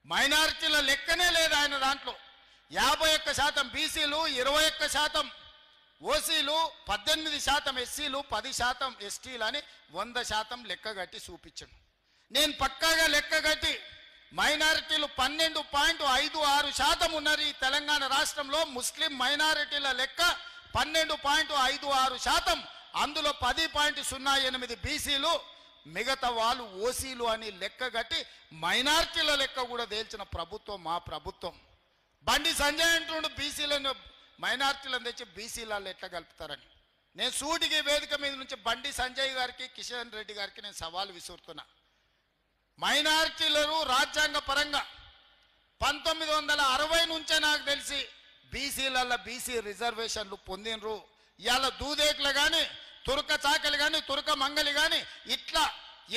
S1: మైనారిటీల లెక్కనే లేదు ఆయన దాంట్లో. 51% బీసీలు, 21% ఓసీలు, 18% ఎస్సీలు, 10% ఎస్టీలు అని 100% లెక్క కట్టి చూపించాను. నేను పక్కాగా లెక్క కట్టి మైనారిటీలు 12.56% ఉన్నారు ఈ తెలంగాణ రాష్ట్రంలో. ముస్లిం మైనారిటీల లెక్క 12.56%, అందులో 10.08 బీసీలు, మిగతా వాళ్ళు ఓసీలు అని లెక్క కట్టి మైనారిటీల లెక్క కూడా తేల్చిన ప్రభుత్వం మా ప్రభుత్వం. బండి సంజయ్ అంటుండు బీసీలను మైనారిటీలను తెచ్చి బీసీలలో ఎట్లా కలుపుతారని. నేను సూటికి వేదిక మీద నుంచి బండి సంజయ్ గారికి కిషన్ రెడ్డి గారికి నేను సవాలు విసురుతున్నా. మైనారిటీలను రాజ్యాంగ పరంగా 1960 నుంచే నాకు తెలిసి బీసీలలో బీసీ రిజర్వేషన్లు పొందినరు. ఇవాళ దూదేకులు కానీ, తురక చాకలి కానీ, తురక మంగలి కానీ ఇట్లా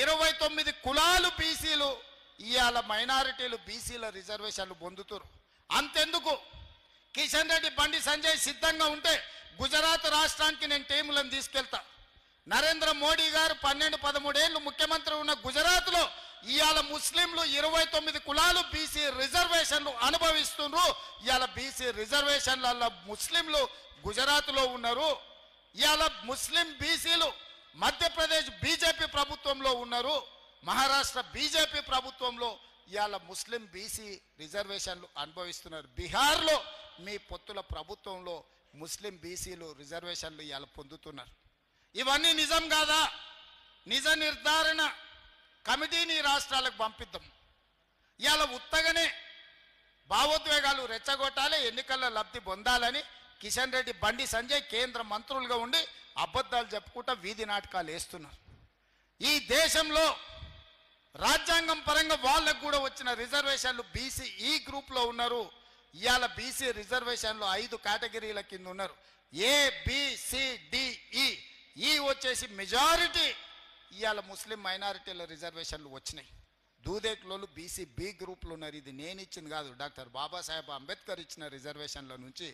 S1: 29 కులాలు బీసీలు ఇవాళ మైనారిటీలు బీసీల రిజర్వేషన్లు పొందుతారు. అంతెందుకు, కిషన్ రెడ్డి బండి సంజయ్ సిద్ధంగా ఉంటే గుజరాత్ రాష్ట్రానికి నేను టీములను తీసుకెళ్తా. నరేంద్ర మోడీ గారు 12-13 ఏళ్ళు ముఖ్యమంత్రి ఉన్న గుజరాత్లో ఇవాళ ముస్లింలు 29 కులాలు బీసీ రిజర్వేషన్లు అనుభవిస్తున్నారు. ఇవాళ బీసీ రిజర్వేషన్లలో ముస్లింలు గుజరాత్లో ఉన్నారు. ఇవాళ ముస్లిం బీసీలు మధ్యప్రదేశ్ బీజేపీ ప్రభుత్వంలో ఉన్నారు, మహారాష్ట్ర బీజేపీ ప్రభుత్వంలో ఇవాళ ముస్లిం బీసీ రిజర్వేషన్లు అనుభవిస్తున్నారు. బీహార్లో మీ పొత్తుల ప్రభుత్వంలో ముస్లిం బీసీలు రిజర్వేషన్లు ఇవాళ పొందుతున్నారు. ఇవన్నీ నిజం కాదా? నిజ నిర్ధారణ కమిటీని రాష్ట్రాలకు పంపిద్దాం. ఇవాళ ఉత్తగానే భావోద్వేగాలు రెచ్చగొట్టాలి, ఎన్నికల్లో లబ్ధి పొందాలని కిషన్ రెడ్డి, బండి సంజయ్ కేంద్ర మంత్రులుగా ఉండి అబద్ధాలు చెప్పుకుంటా వీధి నాటకాలు వేస్తున్నారు. ఈ దేశంలో రాజ్యాంగం పరంగా వాళ్ళకు కూడా వచ్చిన రిజర్వేషన్లు బీసీ ఈ గ్రూప్లో ఉన్నారు. ఇవాళ బీసీ రిజర్వేషన్లు 5 కేటగిరీల కింద ఉన్నారు. ఏ, బి, సి, డి, ఈ వచ్చేసి మెజారిటీ ఇవాళ ముస్లిం మైనారిటీల రిజర్వేషన్లు వచ్చినాయి. దూదేకులోళ్ళు బీసీ బి గ్రూప్లు ఉన్నారు. ఇది నేను ఇచ్చింది కాదు, డాక్టర్ బాబాసాహెబ్ అంబేద్కర్ ఇచ్చిన రిజర్వేషన్ల నుంచి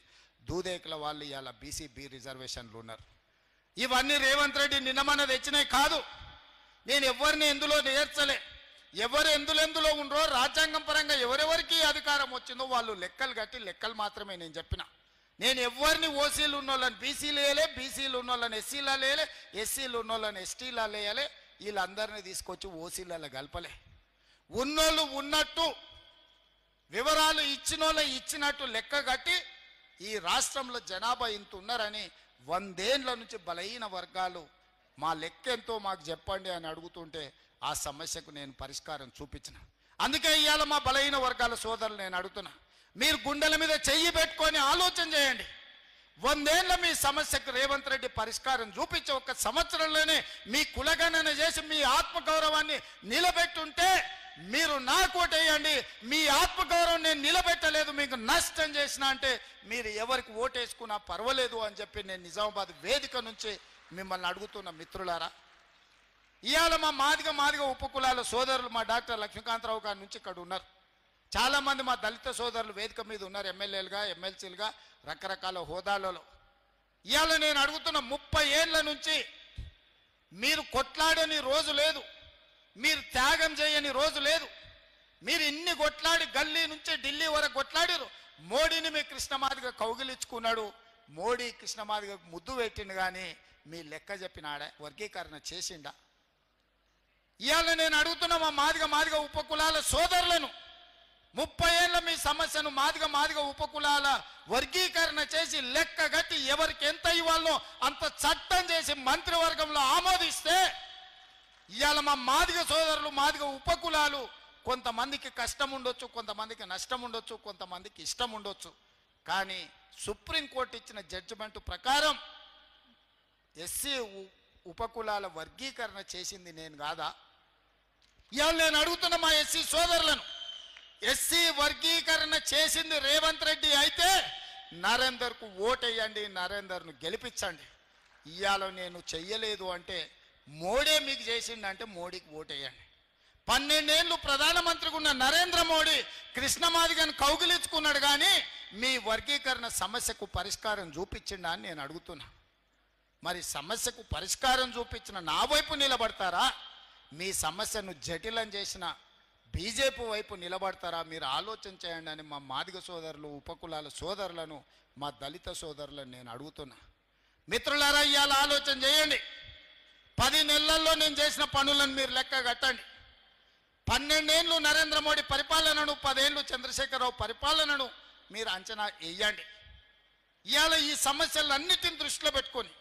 S1: దూదేకుల వాళ్ళు ఇవాళ బీసీ బి రిజర్వేషన్లు ఉన్నారు. ఇవన్నీ రేవంత్ రెడ్డి నిన్నమన్న తెచ్చినాయి కాదు. నేను ఎవరిని ఎందులో నేర్చలే. ఎవరు ఎందులో ఉండరో రాజ్యాంగం పరంగా ఎవరెవరికి అధికారం వచ్చిందో వాళ్ళు లెక్కలు కట్టి లెక్కలు మాత్రమే నేను చెప్పిన. నేను ఎవరిని ఓసీలు ఉన్నోళ్ళని బీసీలు వేయలే, బీసీలు ఉన్నోళ్ళని ఎస్సీలలో వేయలే, ఎస్సీలు ఉన్నోళ్ళని ఎస్టీలలో వేయాలి. వీళ్ళందరినీ తీసుకొచ్చి ఓసీలలో కలపలే. ఉన్నోళ్ళు ఉన్నట్టు వివరాలు ఇచ్చినట్టు లెక్క కట్టి ఈ రాష్ట్రంలో జనాభా ఇంత ఉన్నారని 100 ఏళ్ల నుంచి బలహీన వర్గాలు మా లెక్క ఎంతో మాకు చెప్పండి అని అడుగుతుంటే ఆ సమస్యకు నేను పరిష్కారం చూపించిన. అందుకే ఇవాళ మా బలహీన వర్గాల సోదరులు నేను అడుగుతున్నా, మీరు గుండెల మీద చెయ్యి పెట్టుకొని ఆలోచన చేయండి. 100 ఏళ్ల మీ సమస్యకు రేవంత్ రెడ్డి పరిష్కారం చూపించి 1 సంవత్సరంలోనే మీ కులగణన చేసి మీ ఆత్మగౌరవాన్ని నిలబెట్టుంటే మీరు నాకు ఓటేయండి. మీ ఆత్మగౌరవం నేను నిలబెట్టలేదు, మీకు నష్టం చేసిన అంటే మీరు ఎవరికి ఓటేసుకున్నా పర్వాలేదు అని చెప్పి నేను నిజామాబాద్ వేదిక నుంచి మిమ్మల్ని అడుగుతున్న మిత్రులారా. ఇవాళ మా మాదిగ ఉపకులాల సోదరులు మా డాక్టర్ లక్ష్మీకాంతరావు గారి నుంచి ఇక్కడ ఉన్నారు. చాలామంది మా దళిత సోదరులు వేదిక మీద ఉన్నారు, ఎమ్మెల్యేలుగా, ఎమ్మెల్సీలుగా, రకరకాల హోదాలలో. ఇవాళ నేను అడుగుతున్న 30 ఏళ్ల నుంచి మీరు కొట్లాడని రోజు లేదు, మీరు త్యాగం చేయని రోజు లేదు. మీరు ఇన్ని కొట్లాడి గల్లీ నుంచి ఢిల్లీ వరకు కొట్లాడారు. మోడీని మీ కృష్ణమాదిగ కౌగిలించుకున్నాడు, మోడీ కృష్ణమాదిగ ముద్దు పెట్టిండు, కానీ మీ లెక్క చెప్పిన ఆడ వర్గీకరణ చేసిండా? ఇవాళ నేను అడుగుతున్న మా మాదిగ ఉపకులాల సోదరులను, 30 ఏళ్ళ మీ సమస్యను మాదిగ ఉపకులాల వర్గీకరణ చేసి లెక్క గట్టి ఎవరికి ఎంత ఇవ్వాలో అంత చట్టం చేసి మంత్రివర్గంలో ఆమోదిస్తే ఇవాళ మా మాదిగ సోదరులు మాదిగ ఉపకులాలు కొంతమందికి కష్టం ఉండొచ్చు, కొంతమందికి నష్టం ఉండొచ్చు, కొంతమందికి ఇష్టం ఉండొచ్చు, కానీ సుప్రీంకోర్టు ఇచ్చిన జడ్జిమెంట్ ప్రకారం ఎస్సీ ఉపకులాల వర్గీకరణ చేసింది నేను కాదా? ఇవాళ నేను అడుగుతున్న మా ఎస్సీ సోదరులను, ఎస్సీ వర్గీకరణ చేసింది రేవంత్ రెడ్డి అయితే నరేందర్కు ఓటేయండి, నరేందర్ను గెలిపించండి. ఇవాళ నేను చెయ్యలేదు అంటే మోడీ మీకు చేసిండంటే మోడీకి ఓటేయండి. 12 ఏళ్ళు ప్రధానమంత్రిగా ఉన్న నరేంద్ర మోడీ కృష్ణమాదిగను కౌగిలించుకున్నాడు, కానీ మీ వర్గీకరణ సమస్యకు పరిష్కారం చూపించిండా అని నేను అడుగుతున్నా. మరి సమస్యకు పరిష్కారం చూపించిన నా వైపు నిలబడతారా, మీ సమస్యను జటిలం చేసిన బీజేపీ వైపు నిలబడతారా? మీరు ఆలోచన చేయండి అని మా మాదిగ సోదరులు, ఉపకులాల సోదరులను, మా దళిత సోదరులను నేను అడుగుతున్నా. మిత్రులారా, ఇవాళ ఆలోచన చేయండి. 10 నెలల్లో నేను చేసిన పనులను మీరు లెక్క కట్టండి. 12 ఏళ్ళు నరేంద్ర మోడీ పరిపాలనను, 10 ఏళ్ళు చంద్రశేఖరరావు పరిపాలనను మీరు అంచనా వేయండి. ఇవాళ ఈ సమస్యలన్నిటిని దృష్టిలో పెట్టుకొని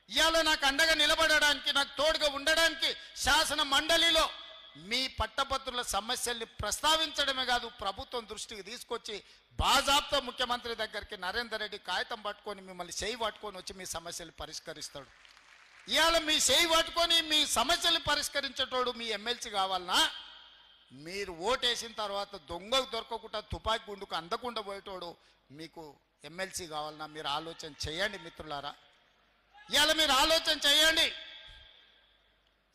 S1: ఇవాళ నాకు అండగా నిలబడడానికి, నాకు తోడుగా ఉండడానికి శాసన మండలిలో మీ పట్టభద్రుల సమస్యల్ని ప్రస్తావించడమే కాదు, ప్రభుత్వం దృష్టికి తీసుకొచ్చి బాజాబ్తా ముఖ్యమంత్రి దగ్గరికి నరేందర్ రెడ్డి కాగితం పట్టుకొని మిమ్మల్ని చేయి పట్టుకొని వచ్చి మీ సమస్యలు పరిష్కరిస్తాడు. ఇవాళ మీ చేయి పట్టుకొని మీ సమస్యలు పరిష్కరించేటోడు మీ ఎమ్మెల్సీ కావాలన్నా, మీరు ఓటేసిన తర్వాత దొంగకు దొరకకుండా తుపాకీ గుండుకు అందకుండా పోయేటోడు మీకు ఎమ్మెల్సీ కావాలన్నా? మీరు ఆలోచన చేయండి మిత్రులారా. ఇవాళ మీరు ఆలోచన చేయండి.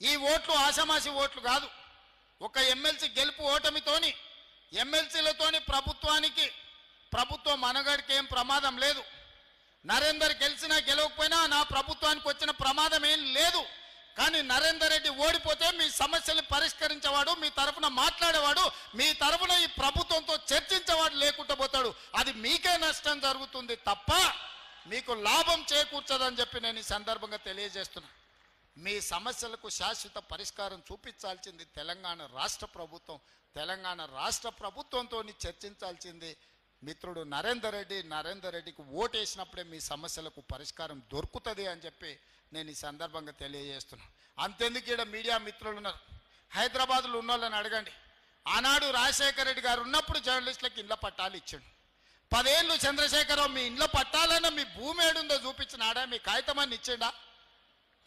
S1: ఈ ఓట్లు ఆషామాషి ఓట్లు కాదు. ఒక ఎమ్మెల్సీ గెలుపు ఓటమితోని, ఎమ్మెల్సీలతోని ప్రభుత్వం మనగడికి ఏం ప్రమాదం లేదు. నరేందర్ గెలిచినా గెలవకపోయినా నా ప్రభుత్వానికి వచ్చిన ప్రమాదం ఏం లేదు. కానీ నరేందర్ రెడ్డి ఓడిపోతే మీ సమస్యలు పరిష్కరించేవాడు, మీ తరఫున మాట్లాడేవాడు, మీ తరఫున ఈ ప్రభుత్వంతో చర్చించేవాడు లేకుండా పోతాడు. అది మీకే నష్టం జరుగుతుంది తప్ప మీకు లాభం చేకూర్చదని చెప్పి నేను ఈ సందర్భంగా తెలియజేస్తున్నా. మీ సమస్యలకు శాశ్వత పరిష్కారం చూపించాల్సింది తెలంగాణ రాష్ట్ర ప్రభుత్వం. తెలంగాణ రాష్ట్ర ప్రభుత్వంతో చర్చించాల్సింది మిత్రుడు నరేందర్ రెడ్డికి ఓటేసినప్పుడే మీ సమస్యలకు పరిష్కారం దొరుకుతుంది అని చెప్పి నేను ఈ సందర్భంగా తెలియజేస్తున్నాను. అంతెందుకు ఇక్కడ మీడియా మిత్రులు ఉన్నారు, హైదరాబాద్లో ఉన్న వాళ్ళని అడగండి. ఆనాడు రాజశేఖర రెడ్డి గారు ఉన్నప్పుడు జర్నలిస్టులకు ఇండ్ల పట్టాలు ఇచ్చాడు. 10 ఏళ్ళు చంద్రశేఖరరావు మీ ఇండ్ల పట్టాలన్నా మీ భూమి ఏడుందో చూపించినాడా, మీ కాగితమాన్ని ఇచ్చిండా?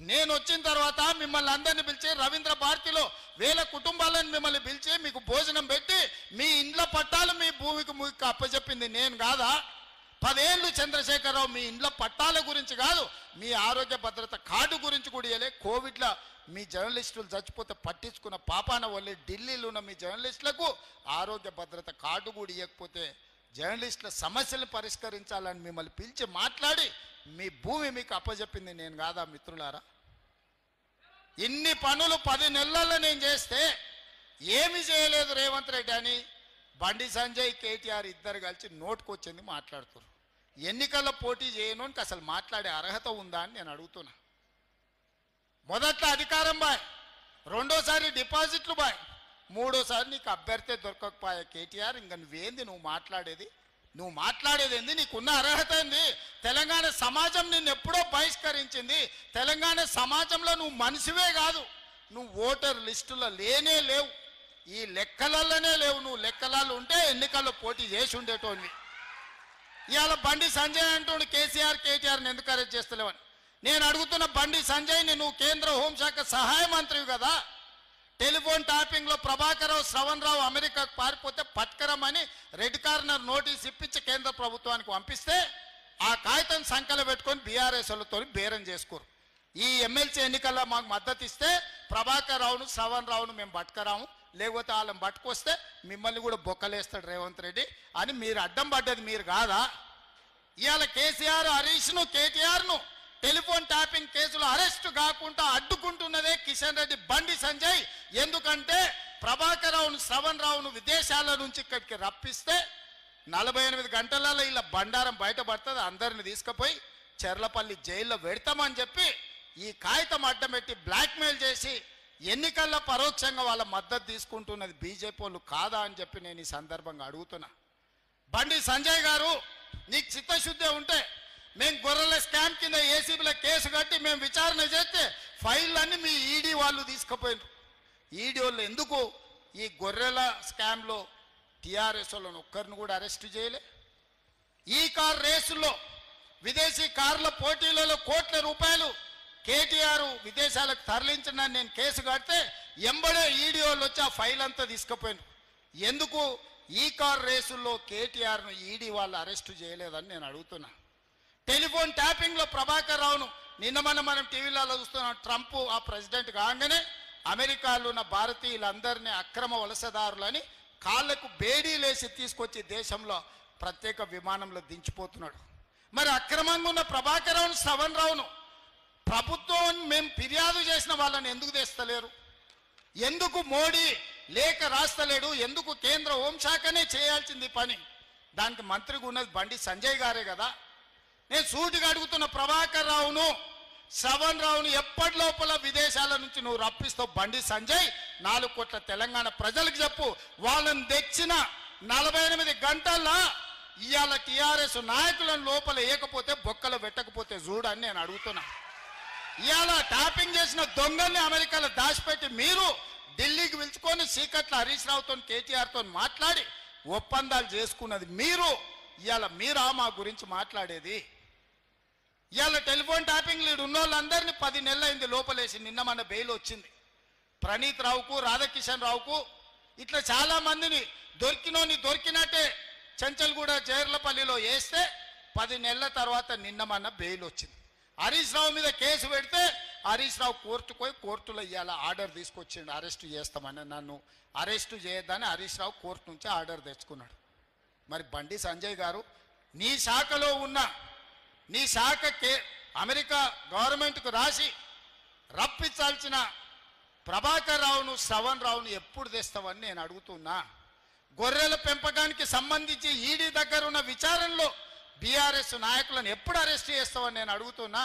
S1: నేను వచ్చిన తర్వాత మిమ్మల్ని అందరినీ పిలిచి రవీంద్ర భారతిలో 1000 కుటుంబాలను మిమ్మల్ని పిలిచి మీకు భోజనం పెట్టి మీ ఇండ్ల పట్టాలు మీ భూమికి మీకు అప్పచెప్పింది నేను కాదా? 10 ఏళ్ళు చంద్రశేఖరరావు మీ ఇండ్ల పట్టాల గురించి కాదు, మీ ఆరోగ్య భద్రత కార్డు గురించి కూడా ఇవ్వలే. కోవిడ్లో మీ జర్నలిస్టులు చచ్చిపోతే పట్టించుకున్న పాపాన వల్లే ఢిల్లీలో ఉన్న మీ జర్నలిస్టులకు ఆరోగ్య భద్రత కార్డు కూడా ఇవ్వకపోతే జర్నలిస్టుల సమస్యలను పరిష్కరించాలని మిమ్మల్ని పిలిచి మాట్లాడి మీ భూమి మీకు అప్పచెప్పింది నేను కాదా మిత్రులారా? ఇన్ని పనులు 10 నెలల్లో నేను చేస్తే ఏమి చేయలేదు రేవంత్ రెడ్డి అని బండి సంజయ్ కేటీఆర్ ఇద్దరు కలిసి నోటుకొచ్చింది మాట్లాడుతున్నారు. ఎన్నికల్లో పోటీ చేయను అని అసలు మాట్లాడే అర్హత ఉందా అని నేను అడుగుతున్నా. మొదట్లో అధికారం బాయ్, రెండోసారి డిపాజిట్లు బాయ్, మూడోసారి నీకు అభ్యర్థి దొరకకపోయా కేటీఆర్. ఇంకా నువ్వేంది నువ్వు మాట్లాడేది ఏంది? నీకున్న అర్హత ఏంది? తెలంగాణ సమాజం నిన్ను ఎప్పుడో బహిష్కరించింది. తెలంగాణ సమాజంలో నువ్వు మనిషివే కాదు, నువ్వు ఓటర్ లిస్టులో లేనే లేవు, ఈ లెక్కలలోనే లేవు. నువ్వు లెక్కలలో ఉంటే ఎన్నికల్లో పోటీ చేసి ఉండేటోని. ఇవాళ బండి సంజయ్ అంటూ కేటీఆర్ని ఎందుకు అరెస్ట్ చేస్తలేవని నేను అడుగుతున్న. బండి సంజయ్ని నువ్వు కేంద్ర హోంశాఖ సహాయ మంత్రివి కదా, టెలిఫోన్ ట్యాపింగ్లో ప్రభాకరరావు శ్రవణ్ రావు అమెరికాకు పారిపోతే పట్కరమని రెడ్ కార్నర్ నోటీస్ ఇప్పించి కేంద్ర ప్రభుత్వానికి పంపిస్తే ఆ కాగితం సంఖ్యలో పెట్టుకొని బీఆర్ఎస్ వాళ్ళతో బేరం చేసుకోరు. ఈ ఎమ్మెల్సీ ఎన్నికల్లో మాకు మద్దతు ఇస్తే ప్రభాకర్ రావును శ్రవణ్ రావును మేము పట్టుకరాము, లేకపోతే వాళ్ళని పట్టుకొస్తే మిమ్మల్ని కూడా బొక్కలేస్తాడు రేవంత్ రెడ్డి అని మీరు అడ్డం పడ్డది మీరు కాదా? ఇవాళ కేసీఆర్ హరీష్ను కేటీఆర్ను టెలిఫోన్ ట్యాపింగ్ కేసులో అరెస్టు కాకుండా అడ్డుకుంటున్నదే కిషన్ రెడ్డి బండి సంజయ్. ఎందుకంటే ప్రభాకర్ రావును శ్రవణ్ రావును విదేశాల నుంచి ఇక్కడికి రప్పిస్తే 48 గంటలలో ఇలా బండారం బయటపడుతుంది, అందరిని తీసుకుపోయి చెర్లపల్లి జైల్లో పెడతామని చెప్పి ఈ కాగితం అడ్డం పెట్టి బ్లాక్మెయిల్ చేసి ఎన్నికల్లో పరోక్షంగా వాళ్ళ మద్దతు తీసుకుంటున్నది బీజేపీ వాళ్ళు కాదా అని చెప్పి నేను ఈ సందర్భంగా అడుగుతున్నా. బండి సంజయ్ గారు, నీకు చిత్తశుద్ధి ఉంటే మేము గొర్రెల స్కామ్ కింద ఏసీబీలో కేసు కట్టి మేము విచారణ చేస్తే ఫైళ్ళన్నీ మీ ఈడీ వాళ్ళు తీసుకుపోయినారు. ఈడీ వాళ్ళు ఎందుకు ఈ గొర్రెల స్కామ్లో టీఆర్ఎస్ వాళ్ళని ఒక్కరిని కూడా అరెస్ట్ చేయలే? ఈ కార్ రేసుల్లో విదేశీ కార్ల పోటీలలో కోట్ల రూపాయలు కేటీఆర్ విదేశాలకు తరలించిన నేను కేసు కడితే ఎంబడే ఈడీ వాళ్ళు వచ్చి ఆ ఫైల్ అంతా తీసుకుపోయాను. ఎందుకు ఈ కార్ రేసుల్లో కేటీఆర్ను ఈడీ వాళ్ళు అరెస్టు చేయలేదని నేను అడుగుతున్నా. టెలిఫోన్ ట్యాపింగ్లో ప్రభాకర్ రావును నిన్న మనం టీవీలలో చూస్తున్నాం. ట్రంప్ ఆ ప్రెసిడెంట్ కాగానే అమెరికాలో ఉన్న భారతీయులందరినీ అక్రమ వలసదారులని కాళ్లకు బేడీలేసి తీసుకొచ్చి దేశంలో ప్రత్యేక విమానంలో దించిపోతున్నాడు. మరి అక్రమంగా ఉన్న ప్రభాకర్ రావును శ్రవణ్ రావును ప్రభుత్వం మేము ఫిర్యాదు చేసిన వాళ్ళని ఎందుకు తెస్తలేరు? ఎందుకు మోడీ లేఖ రాస్తలేడు? ఎందుకు కేంద్ర హోంశాఖనే చేయాల్సింది పని? దానికి మంత్రిగా ఉన్నది బండి సంజయ్ గారే కదా. నేను సూటిగా అడుగుతున్న, ప్రభాకర్ రావును శ్రవణ్ రావును ఎప్పటి లోపల విదేశాల నుంచి నువ్వు రప్పిస్తావు బండి సంజయ్? 4 కోట్ల తెలంగాణ ప్రజలకు చెప్పు. వాళ్ళని తెచ్చిన 48 గంటల్లో ఇవాళ టీఆర్ఎస్ నాయకులను లోపల వేయకపోతే బొక్కలు పెట్టకపోతే చూడని నేను అడుగుతున్నా. ఇవాళ ట్యాపింగ్ చేసిన దొంగల్ని అమెరికాలో దాచిపెట్టి మీరు ఢిల్లీకి పిలుచుకొని సీకట్ల హరీష్ రావుతో కేటీఆర్తో మాట్లాడి ఒప్పందాలు చేసుకున్నది మీరు. ఇవాళ మీరా మా గురించి మాట్లాడేది? ఇవాళ టెలిఫోన్ ట్యాపింగ్ లీడ్ ఉన్న వాళ్ళందరినీ 10 నెలలైంది లోపలేసి. నిన్న మన బెయిల్ వచ్చింది. ప్రణీత్ రావుకు, రాధాకిషన్ రావుకు, ఇట్లా చాలా మందిని దొరికినట్టే చెంచల్గూడ జైర్లపల్లిలో వేస్తే 10 నెలల తర్వాత నిన్న మన బెయిల్ వచ్చింది. హరీష్ రావు మీద కేసు పెడితే హరీష్ రావు కోర్టుకు పోయి కోర్టులో ఇవాళ ఆర్డర్ తీసుకొచ్చిండు, అరెస్టు చేస్తామని. నన్ను అరెస్టు చేయొద్దని హరీష్ రావు కోర్టు నుంచి ఆర్డర్ తెచ్చుకున్నాడు. మరి బండి సంజయ్ గారు, నీ శాఖలో ఉన్న నీ శాఖకే అమెరికా గవర్నమెంట్కు రాసి రప్పించాల్సిన ప్రభాకర్ రావును శ్రవణ్ రావును ఎప్పుడు తెస్తావని నేను అడుగుతున్నా. గొర్రెల పెంపకానికి సంబంధించి ఈడీ దగ్గర ఉన్న విచారణలో బీఆర్ఎస్ నాయకులను ఎప్పుడు అరెస్ట్ చేస్తావని నేను అడుగుతున్నా.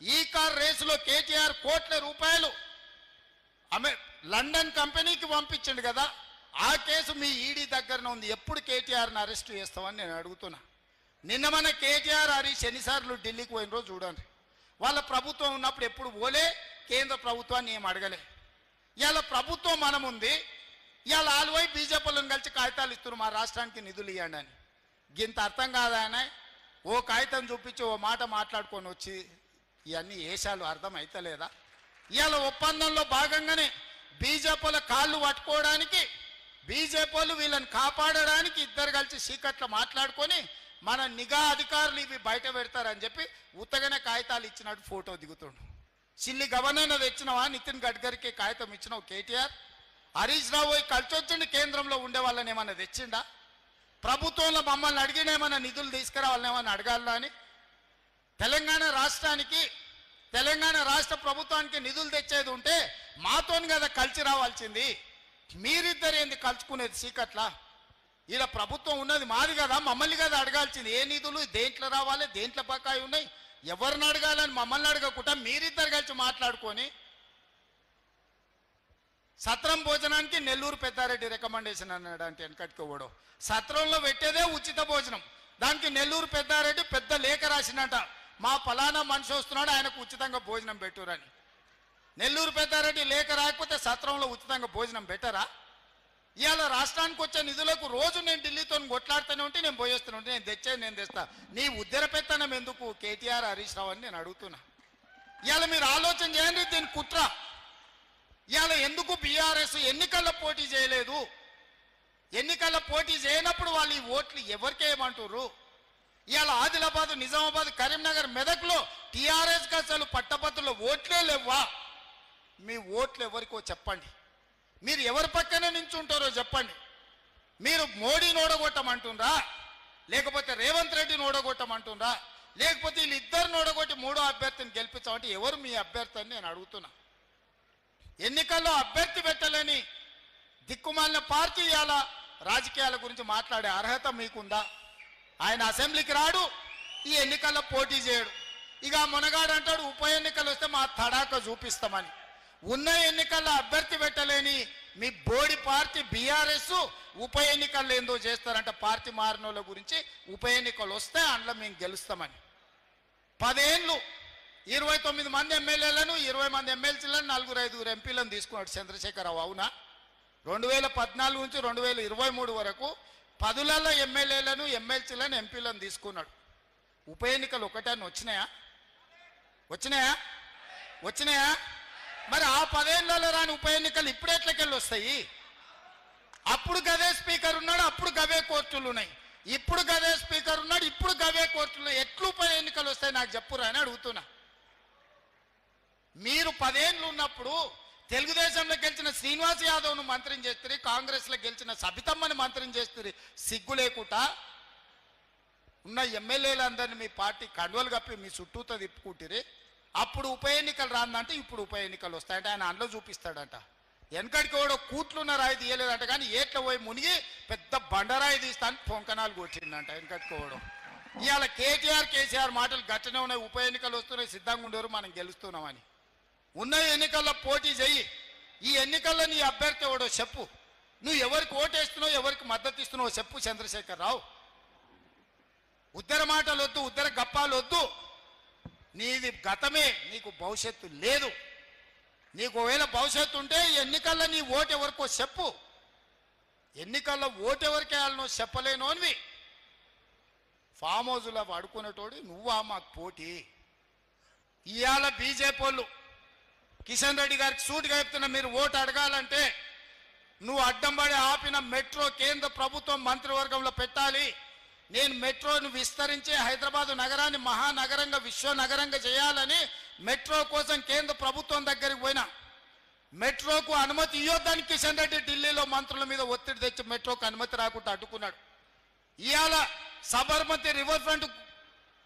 S1: ఈ కార్ రేసులో కేటీఆర్ కోట్ల రూపాయలు లండన్ కంపెనీకి పంపించండు కదా, ఆ కేసు మీ ఈడీ దగ్గరనే ఉంది. ఎప్పుడు కేటీఆర్ని అరెస్ట్ చేస్తామని నేను అడుగుతున్నా. నిన్న మన కేటీఆర్ హరీష్ ఎన్నిసార్లు ఢిల్లీకి పోయిన రోజు చూడండి. వాళ్ళ ప్రభుత్వం ఉన్నప్పుడు ఎప్పుడు పోలే, కేంద్ర ప్రభుత్వాన్ని ఏం అడగలే. ఇవాళ ప్రభుత్వం మనం ఉంది, ఇవాళ ఆలువై బీజేపీలను కలిసి కాగితాలు ఇస్తున్నారు మా రాష్ట్రానికి నిధులు ఇవ్వండి అని. గింత అర్థం కాదాయన ఓ కాగితం చూపించి ఓ మాట మాట్లాడుకొని వచ్చి ఇవన్నీ ఏషాలు అర్థం అవుతలేదా? ఇవాళ ఒప్పందంలో భాగంగానే బీజేపీల కాళ్ళు పట్టుకోవడానికి, బీజేపీలు వీళ్ళని కాపాడడానికి ఇద్దరు కలిసి చీకట్లో మాట్లాడుకొని మన నిఘా అధికారులు ఇవి బయట పెడతారని చెప్పి ఉత్తగానే కాగితాలు ఇచ్చినట్టు ఫోటో దిగుతుండు. సిల్లి గవర్నర్ తెచ్చినవా? నితిన్ గడ్కరీకి కాగితం ఇచ్చినావు కేటీఆర్? హరీష్ రావు పోయి కలిసి వచ్చిండి కేంద్రంలో ఉండే వాళ్ళని ఏమన్నా తెచ్చిండా? ప్రభుత్వంలో మమ్మల్ని అడిగిన ఏమన్నా నిధులు తీసుకురావాలని ఏమన్నా అడగాలా అని? తెలంగాణ రాష్ట్రానికి, తెలంగాణ రాష్ట్ర ప్రభుత్వానికి నిధులు తెచ్చేది ఉంటే మాతోని కదా కలిసి రావాల్సింది. మీరిద్దరు ఏంది కలుసుకునేది చీకట్లా? ఈడ ప్రభుత్వం ఉన్నది మాది కదా, మమ్మల్ని కదా అడగాల్సింది. ఏ నిధులు దేంట్లో రావాలి, దేంట్లో బకాయి ఉన్నాయి, ఎవరిని అడగాలని మమ్మల్ని అడగకుండా మీరిద్దరు కలిసి మాట్లాడుకొని సత్రం భోజనానికి నెల్లూరు పెద్దారెడ్డి రికమెండేషన్ అన్నాడు. అంటే వెనకట్టుకోవడం సత్రంలో పెట్టేదే ఉచిత భోజనం, దానికి నెల్లూరు పెద్దారెడ్డి పెద్ద లేఖ రాసినట, మా ఫలానా మనిషి వస్తున్నాడు ఆయనకు ఉచితంగా భోజనం పెట్టురని. నెల్లూరు పెద్దారెడ్డి లేఖ రాకపోతే సత్రంలో ఉచితంగా భోజనం పెట్టరా? ఇవాళ రాష్ట్రానికి వచ్చే నిధులకు రోజు నేను ఢిల్లీతో కొట్లాడుతూనే ఉంటే నేను పోయేస్తూనే ఉంటే నేను తెచ్చేది నేను తెస్తా. నీ ఉద్దర పెత్తనం ఎందుకు కేటీఆర్ హరీష్ రావు అని నేను అడుగుతున్నా. ఇవాళ మీరు ఆలోచన చేయండి, దీని కుట్ర. ఇవాళ ఎందుకు బీఆర్ఎస్ ఎన్నికల్లో పోటీ చేయలేదు? ఎన్నికల్లో పోటీ చేయనప్పుడు వాళ్ళు ఈ ఓట్లు ఎవరికి ఏమంటారు? ఇవాళ ఆదిలాబాద్, నిజామాబాద్, కరీంనగర్, మెదక్లో టీఆర్ఎస్కి అసలు పట్టభద్రుల ఓట్లే లేవా? మీ ఓట్లు ఎవరికో చెప్పండి. మీరు ఎవరి పక్కన నించుంటారో చెప్పండి. మీరు మోడీని ఓడగొట్టమంటుండ్రా, లేకపోతే రేవంత్ రెడ్డిని ఓడగొట్టమంటుండ్రా, లేకపోతే వీళ్ళిద్దరిని ఓడగొట్టి మూడో అభ్యర్థిని గెలిపించామంటే ఎవరు మీ అభ్యర్థి అని నేను అడుగుతున్నా. ఎన్నికల్లో అభ్యర్థి పెట్టలేని దిక్కుమాలిన పార్టీ ఇవాళ రాజకీయాల గురించి మాట్లాడే అర్హత మీకుందా? ఆయన అసెంబ్లీకి రాడు, ఈ ఎన్నికల్లో పోటీ చేయడు. ఇక మునగాడు అంటాడు ఉప ఎన్నికలు వస్తే మా తడాక చూపిస్తామని. ఉన్న ఎన్నికల్లో అభ్యర్థి పెట్టలేని మీ బోడి పార్టీ బీఆర్ఎస్ ఉప ఎన్నికల్లో ఏందో చేస్తారంట. పార్టీ మారిన వాళ్ళ గురించి ఉప ఎన్నికలు వస్తే అందులో మేము గెలుస్తామని 10 ఏళ్ళు 29 మంది ఎమ్మెల్యేలను, 20 మంది ఎమ్మెల్సీలను, 4-5 ఎంపీలను తీసుకున్నాడు చంద్రశేఖరరావు. అవునా? 2014 నుంచి 2023 వరకు 10లలో ఎమ్మెల్యేలను, ఎమ్మెల్సీలను, ఎంపీలను తీసుకున్నాడు. ఉప ఎన్నికలు ఒకటాన్ని వచ్చినాయా? వచ్చినాయా? వచ్చినాయా? మరి ఆ 10 ఏళ్లలో రాని ఉప ఎన్నికలు ఇప్పుడు ఎట్లకెళ్ళి వస్తాయి? అప్పుడు గదే స్పీకర్ ఉన్నాడు, అప్పుడు గవే కోర్టులు ఉన్నాయి. ఇప్పుడు గదే స్పీకర్ ఉన్నాడు, ఇప్పుడు గవే కోర్టులు. ఎట్లు ఉప ఎన్నికలు వస్తాయి నాకు చెప్పురా అని అడుగుతున్నా. మీరు 10 ఏళ్ళు ఉన్నప్పుడు తెలుగుదేశంలో గెలిచిన శ్రీనివాస్ యాదవ్ను మంత్రిని చేస్తుంది, కాంగ్రెస్లో గెలిచిన సబితమ్మని మంత్రిని చేస్తుంది. సిగ్గు లేకుండా ఉన్న ఎమ్మెల్యేలందరినీ మీ పార్టీ కండువలు కప్పి మీ చుట్టూతో తిప్పుకుంటారు. అప్పుడు ఉప ఎన్నికలు రాందంటే ఇప్పుడు ఉప ఎన్నికలు వస్తాయంటే ఆయన అందులో చూపిస్తాడంట. వెనకడికి కూడా కూట్లున్న రాయి తీయలేదంట, కానీ ఏట్ల పోయి మునిగి పెద్ద బండరాయి తీస్తాను పొంకనాలు కొట్టిందంట వెనకట్టుకోవడం. ఇవాళ కేటీఆర్, కేసీఆర్ మాటలు గట్టనే ఉన్నాయి. ఉప ఎన్నికలు వస్తున్నాయి, సిద్ధంగా ఉండేవారు, మనం గెలుస్తున్నామని. ఉన్న ఎన్నికల్లో పోటీ చెయ్యి. ఈ ఎన్నికల్లో నీ అభ్యర్థి ఎవడో చెప్పు. నువ్వు ఎవరికి ఓటేస్తున్నావు, ఎవరికి మద్దతు ఇస్తున్నావో చెప్పు చంద్రశేఖరరావు. ఉద్దర మాటలు వద్దు, ఉద్దర గప్పాలు వద్దు. నీది గతమే, నీకు భవిష్యత్తు లేదు. నీకు ఒకవేళ భవిష్యత్తు ఉంటే ఎన్నికల్లో నీ ఓటు ఎవరికో చెప్పు. ఎన్నికల్లో ఓటు ఎవరికి వేయాలనో చెప్పలేను అనివి. ఫామ్ హౌస్లో అడుకునేటోడు నువ్వా మాకు పోటీ? ఇవాళ బీజేపీ వాళ్ళు కిషన్ రెడ్డి గారికి సూటిగా చెప్తున్నా, మీరు ఓటు అడగాలంటే నువ్వు అడ్డం పడి ఆపిన మెట్రో కేంద్ర ప్రభుత్వం మంత్రివర్గంలో పెట్టాలి. నేను మెట్రోను విస్తరించి హైదరాబాద్ నగరాన్ని మహానగరంగా, విశ్వనగరంగా చేయాలని మెట్రో కోసం కేంద్ర ప్రభుత్వం దగ్గరికి పోయినా మెట్రోకు అనుమతి ఇవ్వద్దని కిషన్ రెడ్డి ఢిల్లీలో మంత్రుల మీద ఒత్తిడి తెచ్చి మెట్రోకు అనుమతి రాకుండా అడ్డుకున్నాడు. ఇవాళ సబర్మతి రివర్ ఫ్రంట్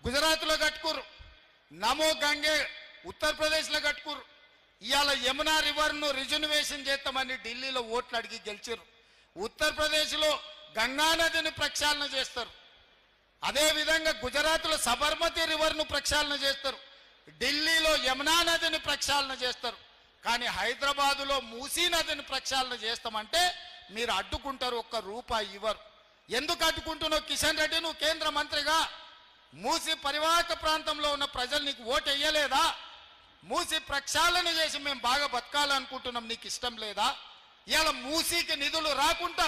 S1: గుజరాత్లో కట్టుకుర్రు, నమో గంగే ఉత్తరప్రదేశ్లో కట్టుకుర్రు. ఇవాళ యమునా రివర్ను రిజర్వేషన్ చేస్తామని ఢిల్లీలో ఓట్లు అడిగి గెలిచారు. ఉత్తరప్రదేశ్లో గంగానదిని ప్రక్షాళన చేస్తారు. అదేవిధంగా గుజరాత్లో సబర్మతి రివర్ను ప్రక్షాళన చేస్తారు, ఢిల్లీలో యమునా నదిని ప్రక్షాళన చేస్తారు. కానీ హైదరాబాదులో మూసీ నదిని ప్రక్షాళన చేస్తామంటే మీరు అడ్డుకుంటారు, ఒక్క రూపాయి ఇవ్వరు. ఎందుకు అడ్డుకుంటున్నావు కిషన్ రెడ్డి? నువ్వు కేంద్ర మంత్రిగా మూసి పరివాహక ప్రాంతంలో ఉన్న ప్రజలు నీకు ఓటు వేయలేదా? మూసి ప్రక్షాళన చేసి మేము బాగా బతకాలనుకుంటున్నాం, నీకు ఇష్టం లేదా? ఇవాళ మూసీకి నిధులు రాకుండా,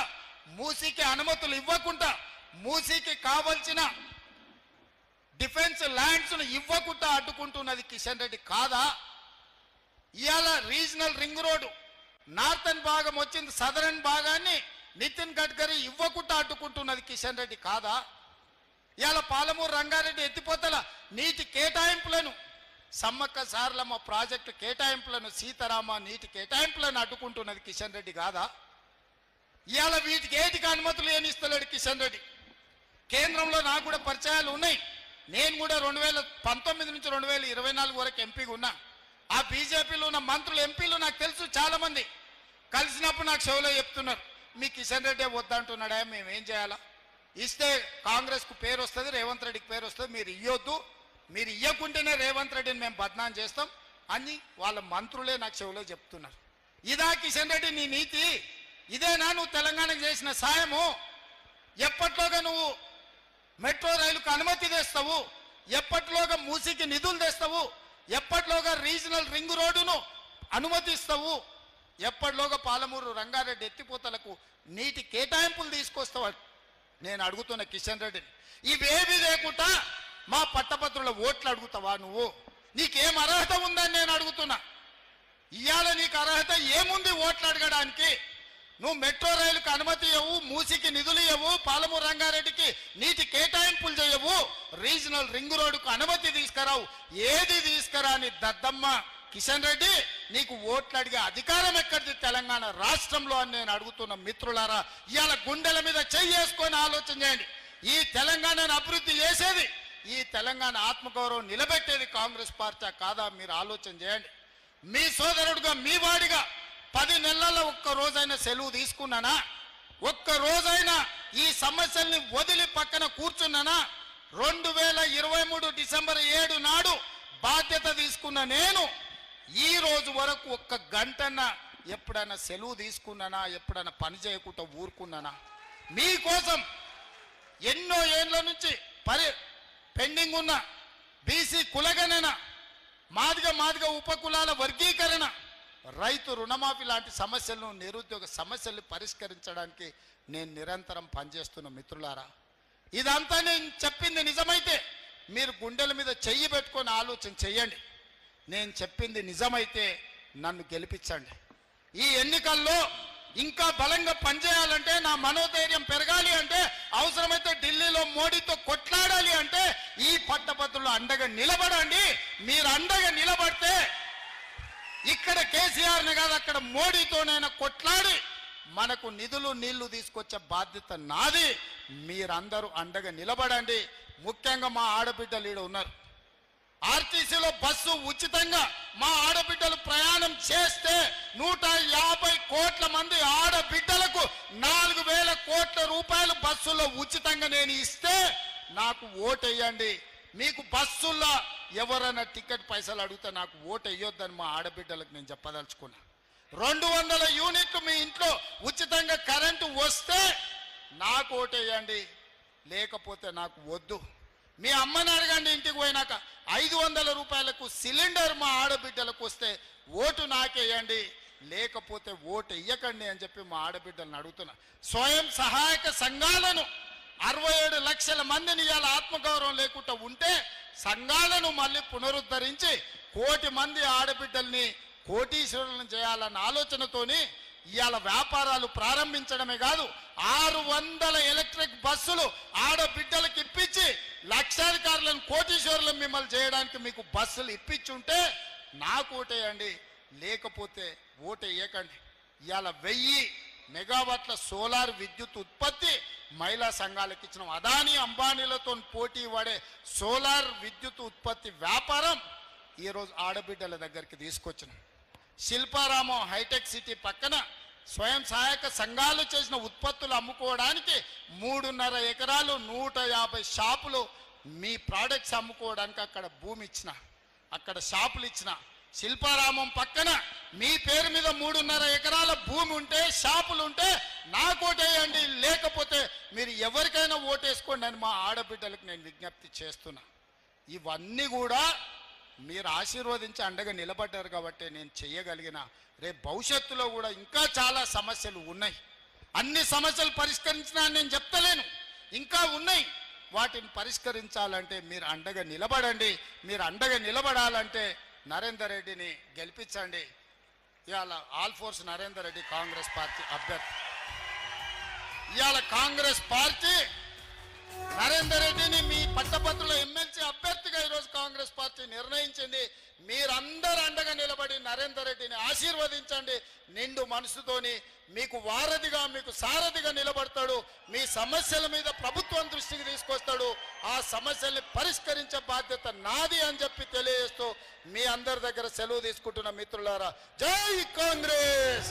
S1: మూసీకి అనుమతులు ఇవ్వకుండా, మూసీకి కావలసిన డిఫెన్స్ ల్యాండ్స్ ఇవ్వకుండా అడ్డుకుంటున్నది కిషన్ రెడ్డి కాదా? ఇవాళ రీజనల్ రింగ్ రోడ్డు నార్థన్ భాగం వచ్చింది, సదరన్ భాగాన్ని నితిన్ గడ్కరీ ఇవ్వకుండా అడ్డుకుంటున్నది కిషన్ రెడ్డి కాదా? ఇవాళ పాలమూరు రంగారెడ్డి ఎత్తిపోతల నీటి కేటాయింపులను, సమ్మక్క సారలమ్మ ప్రాజెక్టు కేటాయింపులను, సీతారామ నీటి కేటాయింపులను అడ్డుకుంటున్నది కిషన్ రెడ్డి కాదా? ఇవాళ వీటికి ఏటికి అనుమతులు ఏనిస్తలేడు కిషన్ రెడ్డి. కేంద్రంలో నాకు కూడా పరిచయాలు ఉన్నాయి. నేను కూడా 2019 నుంచి 2024 వరకు ఎంపీగా ఉన్నా. ఆ బీజేపీలో ఉన్న మంత్రులు, ఎంపీలు నాకు తెలుసు, చాలా మంది కలిసినప్పుడు నాకు షోలో చెప్తున్నారు, మీ కిషన్ రెడ్డి వద్దంటున్నాడా, మేమేం చేయాలా? ఇస్తే కాంగ్రెస్కు పేరు వస్తుంది, రేవంత్ రెడ్డికి పేరు వస్తుంది, మీరు ఇవ్వద్దు, మీరు ఇవ్వకుంటేనే రేవంత్ రెడ్డిని మేము బద్నాం చేస్తాం అని వాళ్ళ మంత్రులే నాకు చెవులో చెప్తున్నారు. ఇదా కిషన్ రెడ్డి నీ నీతి? ఇదేనా నువ్వు తెలంగాణకు చేసిన సాయము? ఎప్పట్లోగా నువ్వు మెట్రో రైలుకు అనుమతి తెస్తావు? ఎప్పట్లోగా మూసీకి నిధులు తెస్తావు? ఎప్పట్లోగా రీజనల్ రింగ్ రోడ్డును అనుమతిస్తావు? ఎప్పట్లోగా పాలమూరు రంగారెడ్డి ఎత్తిపోతలకు నీటి కేటాయింపులు తీసుకొస్తావు? నేను అడుగుతున్న కిషన్ రెడ్డిని, ఇవేవి లేకుండా మా పట్టభద్రుల ఓట్లు అడుగుతావా నువ్వు? నీకేం అర్హత ఉందని నేను అడుగుతున్నా. ఇవాళ నీకు అర్హత ఏముంది ఓట్లు అడగడానికి? నువ్వు మెట్రో రైలుకు అనుమతి ఇవ్వవు, మూసీకి నిధులు ఇవ్వవు, పాలమూరు రంగారెడ్డికి నీటి కేటాయింపులు చేయవు, రీజనల్ రింగ్ రోడ్డుకు అనుమతి తీసుకురావు. ఏది తీసుకురాని దద్దమ్మ కిషన్ రెడ్డి, నీకు ఓట్లు అడిగే అధికారం ఎక్కడిది తెలంగాణ రాష్ట్రంలో అని నేను అడుగుతున్న మిత్రులారా. ఇవాళ గుండెల మీద చెయ్యేసుకొని ఆలోచన చేయండి. ఈ తెలంగాణను అభివృద్ధి చేసేది, ఈ తెలంగాణ ఆత్మగౌరవం నిలబెట్టేది కాంగ్రెస్ పార్టీ కాదా? మీరు ఆలోచన చేయండి. మీ సోదరుడుగా, మీ వాడిగా 10 నెలల్లో ఒక్క రోజైనా సెలవు తీసుకున్నానా? ఒక్క రోజైనా ఈ సమస్యల్ని వదిలి పక్కన కూర్చున్నానా? 2023 డిసెంబర్ 7 నాడు బాధ్యత తీసుకున్న నేను ఈ రోజు వరకు ఒక్క గంటన్న ఎప్పుడైనా సెలవు తీసుకున్నానా? ఎప్పుడైనా పని చేయకుండా ఊరుకున్నానా? మీకోసం ఎన్నో ఏళ్ళ నుంచి పెండింగ్ ఉన్న బీసీ కులగణన, మాదిగ ఉపకులాల వర్గీకరణ, రైతు రుణమాఫీ లాంటి సమస్యలను, నిరుద్యోగ సమస్యలను పరిష్కరించడానికి నేను నిరంతరం పనిచేస్తున్న మిత్రులారా. ఇదంతా నేను చెప్పింది నిజమైతే మీరు గుండెల మీద చెయ్యి పెట్టుకొని ఆలోచన చెయ్యండి. నేను చెప్పింది నిజమైతే నన్ను గెలిపించండి. ఈ ఎన్నికల్లో ఇంకా బలంగా పనిచేయాలంటే, నా మనోధైర్యం పెరగాలి అంటే, అవసరమైతే ఢిల్లీలో మోడీతో కొట్లాడాలి అంటే ఈ పట్టభద్రులు అండగా నిలబడండి. మీరు అండగా నిలబడితే ఇక్కడ కేసీఆర్ని కాదు, అక్కడ మోడీతోనైనా కొట్లాడి మనకు నిధులు నీళ్లు తీసుకొచ్చే బాధ్యత నాది. మీరందరూ అండగా నిలబడండి. ముఖ్యంగా మా ఆడబిడ్డలు ఈడ ఉన్నారు. ఆర్టీసీలో బస్సు ఉచితంగా మా ఆడబిడ్డలు ప్రయాణం చేస్తే 150 కోట్ల మంది ఆడబిడ్డలకు 4,000 కోట్ల రూపాయలు బస్సులో ఉచితంగా నేను ఇస్తే నాకు ఓటేయండి. మీకు బస్సుల్లో ఎవరైనా టికెట్ పైసలు అడిగితే నాకు ఓటు వేయొద్దని మా ఆడబిడ్డలకు నేను చెప్పదలుచుకున్నా. 200 యూనిట్లు మీ ఇంట్లో ఉచితంగా కరెంటు వస్తే నాకు ఓటేయండి, లేకపోతే నాకు వద్దు. మీ అమ్మని అడగండి, ఇంటికి పోయినాక 500 రూపాయలకు సిలిండర్ మా ఆడబిడ్డలకు వస్తే ఓటు నాకేయండి, లేకపోతే ఓటు ఇయ్యకండి అని చెప్పి మా ఆడబిడ్డలను అడుగుతున్నా. స్వయం సహాయక సంఘాలను 67 లక్షల మందిని ఇవాళ ఆత్మగౌరవం లేకుండా ఉంటే సంఘాలను మళ్ళీ పునరుద్ధరించి 1 కోటి మంది ఆడబిడ్డల్ని కోటీశ్వరులను చేయాలన్న ఆలోచనతోని ఇవాళ వ్యాపారాలు ప్రారంభించడమే కాదు, 600 ఎలక్ట్రిక్ బస్సులు ఆడబిడ్డలకు ఇప్పించి లక్షాధికారులను కోటీశ్వరులను మిమ్మల్ని చేయడానికి మీకు బస్సులు ఇప్పించుంటే నాకు ఓటేయండి, లేకపోతే ఓటు వేయకండి. ఇవాళ 1000 మెగావాట్ల సోలార్ విద్యుత్ ఉత్పత్తి మహిళా సంఘాలకు ఇచ్చినాం. అదానీ అంబానీలతో పోటీ పడే సోలార్ విద్యుత్ ఉత్పత్తి వ్యాపారం ఈరోజు ఆడబిడ్డల దగ్గరికి తీసుకొచ్చినాం. శిల్పారామం హైటెక్ సిటీ పక్కన స్వయం సహాయక సంఘాలు చేసిన ఉత్పత్తులు అమ్ముకోవడానికి 3.5 ఎకరాలు 150 షాపులు మీ ప్రోడక్ట్స్ అమ్ముకోవడానికి అక్కడ భూమి ఇచ్చిన, అక్కడ షాపులు ఇచ్చిన. శిల్పారామం పక్కన మీ పేరు మీద 3.5 ఎకరాల భూమి ఉంటే షాపులు ఉంటే నాకు ఓటేయండి, లేకపోతే మీరు ఎవరికైనా ఓటేసుకోండి అని మా ఆడబిడ్డలకు నేను విజ్ఞప్తి చేస్తున్నా. ఇవన్నీ కూడా మీరు ఆశీర్వదించి అండగా నిలబడ్డారు కాబట్టి నేను చేయగలిగిన. రేపు భవిష్యత్తులో కూడా ఇంకా చాలా సమస్యలు ఉన్నాయి. అన్ని సమస్యలు పరిష్కరించినా నేను చెప్తలేను, ఇంకా ఉన్నాయి. వాటిని పరిష్కరించాలంటే మీరు అండగా నిలబడండి. మీరు అండగా నిలబడాలంటే నరేందర్ రెడ్డిని గెలిపించండి. ఇవాళ all force Narender Reddy Congress party అభ్యర్థి. ఇవాళ కాంగ్రెస్ పార్టీ నరేందర్ రెడ్డిని మీ పట్టభద్రుల ఎమ్మెల్సీ అభ్యర్థిగా ఈరోజు కాంగ్రెస్ పార్టీ నిర్ణయించింది. మీరందరూ అండగా నిలబడి నరేందర్ రెడ్డిని ఆశీర్వదించండి. నిండు మనసుతోని మీకు వారధిగా, మీకు సారథిగా నిలబడతాడు. మీ సమస్యల మీద ప్రభుత్వం దృష్టికి తీసుకొస్తాడు. ఆ సమస్యల్ని పరిష్కరించే బాధ్యత నాది అని చెప్పి తెలియజేస్తూ మీ అందరి దగ్గర సెలవు తీసుకుంటున్న మిత్రులారా, జై కాంగ్రెస్.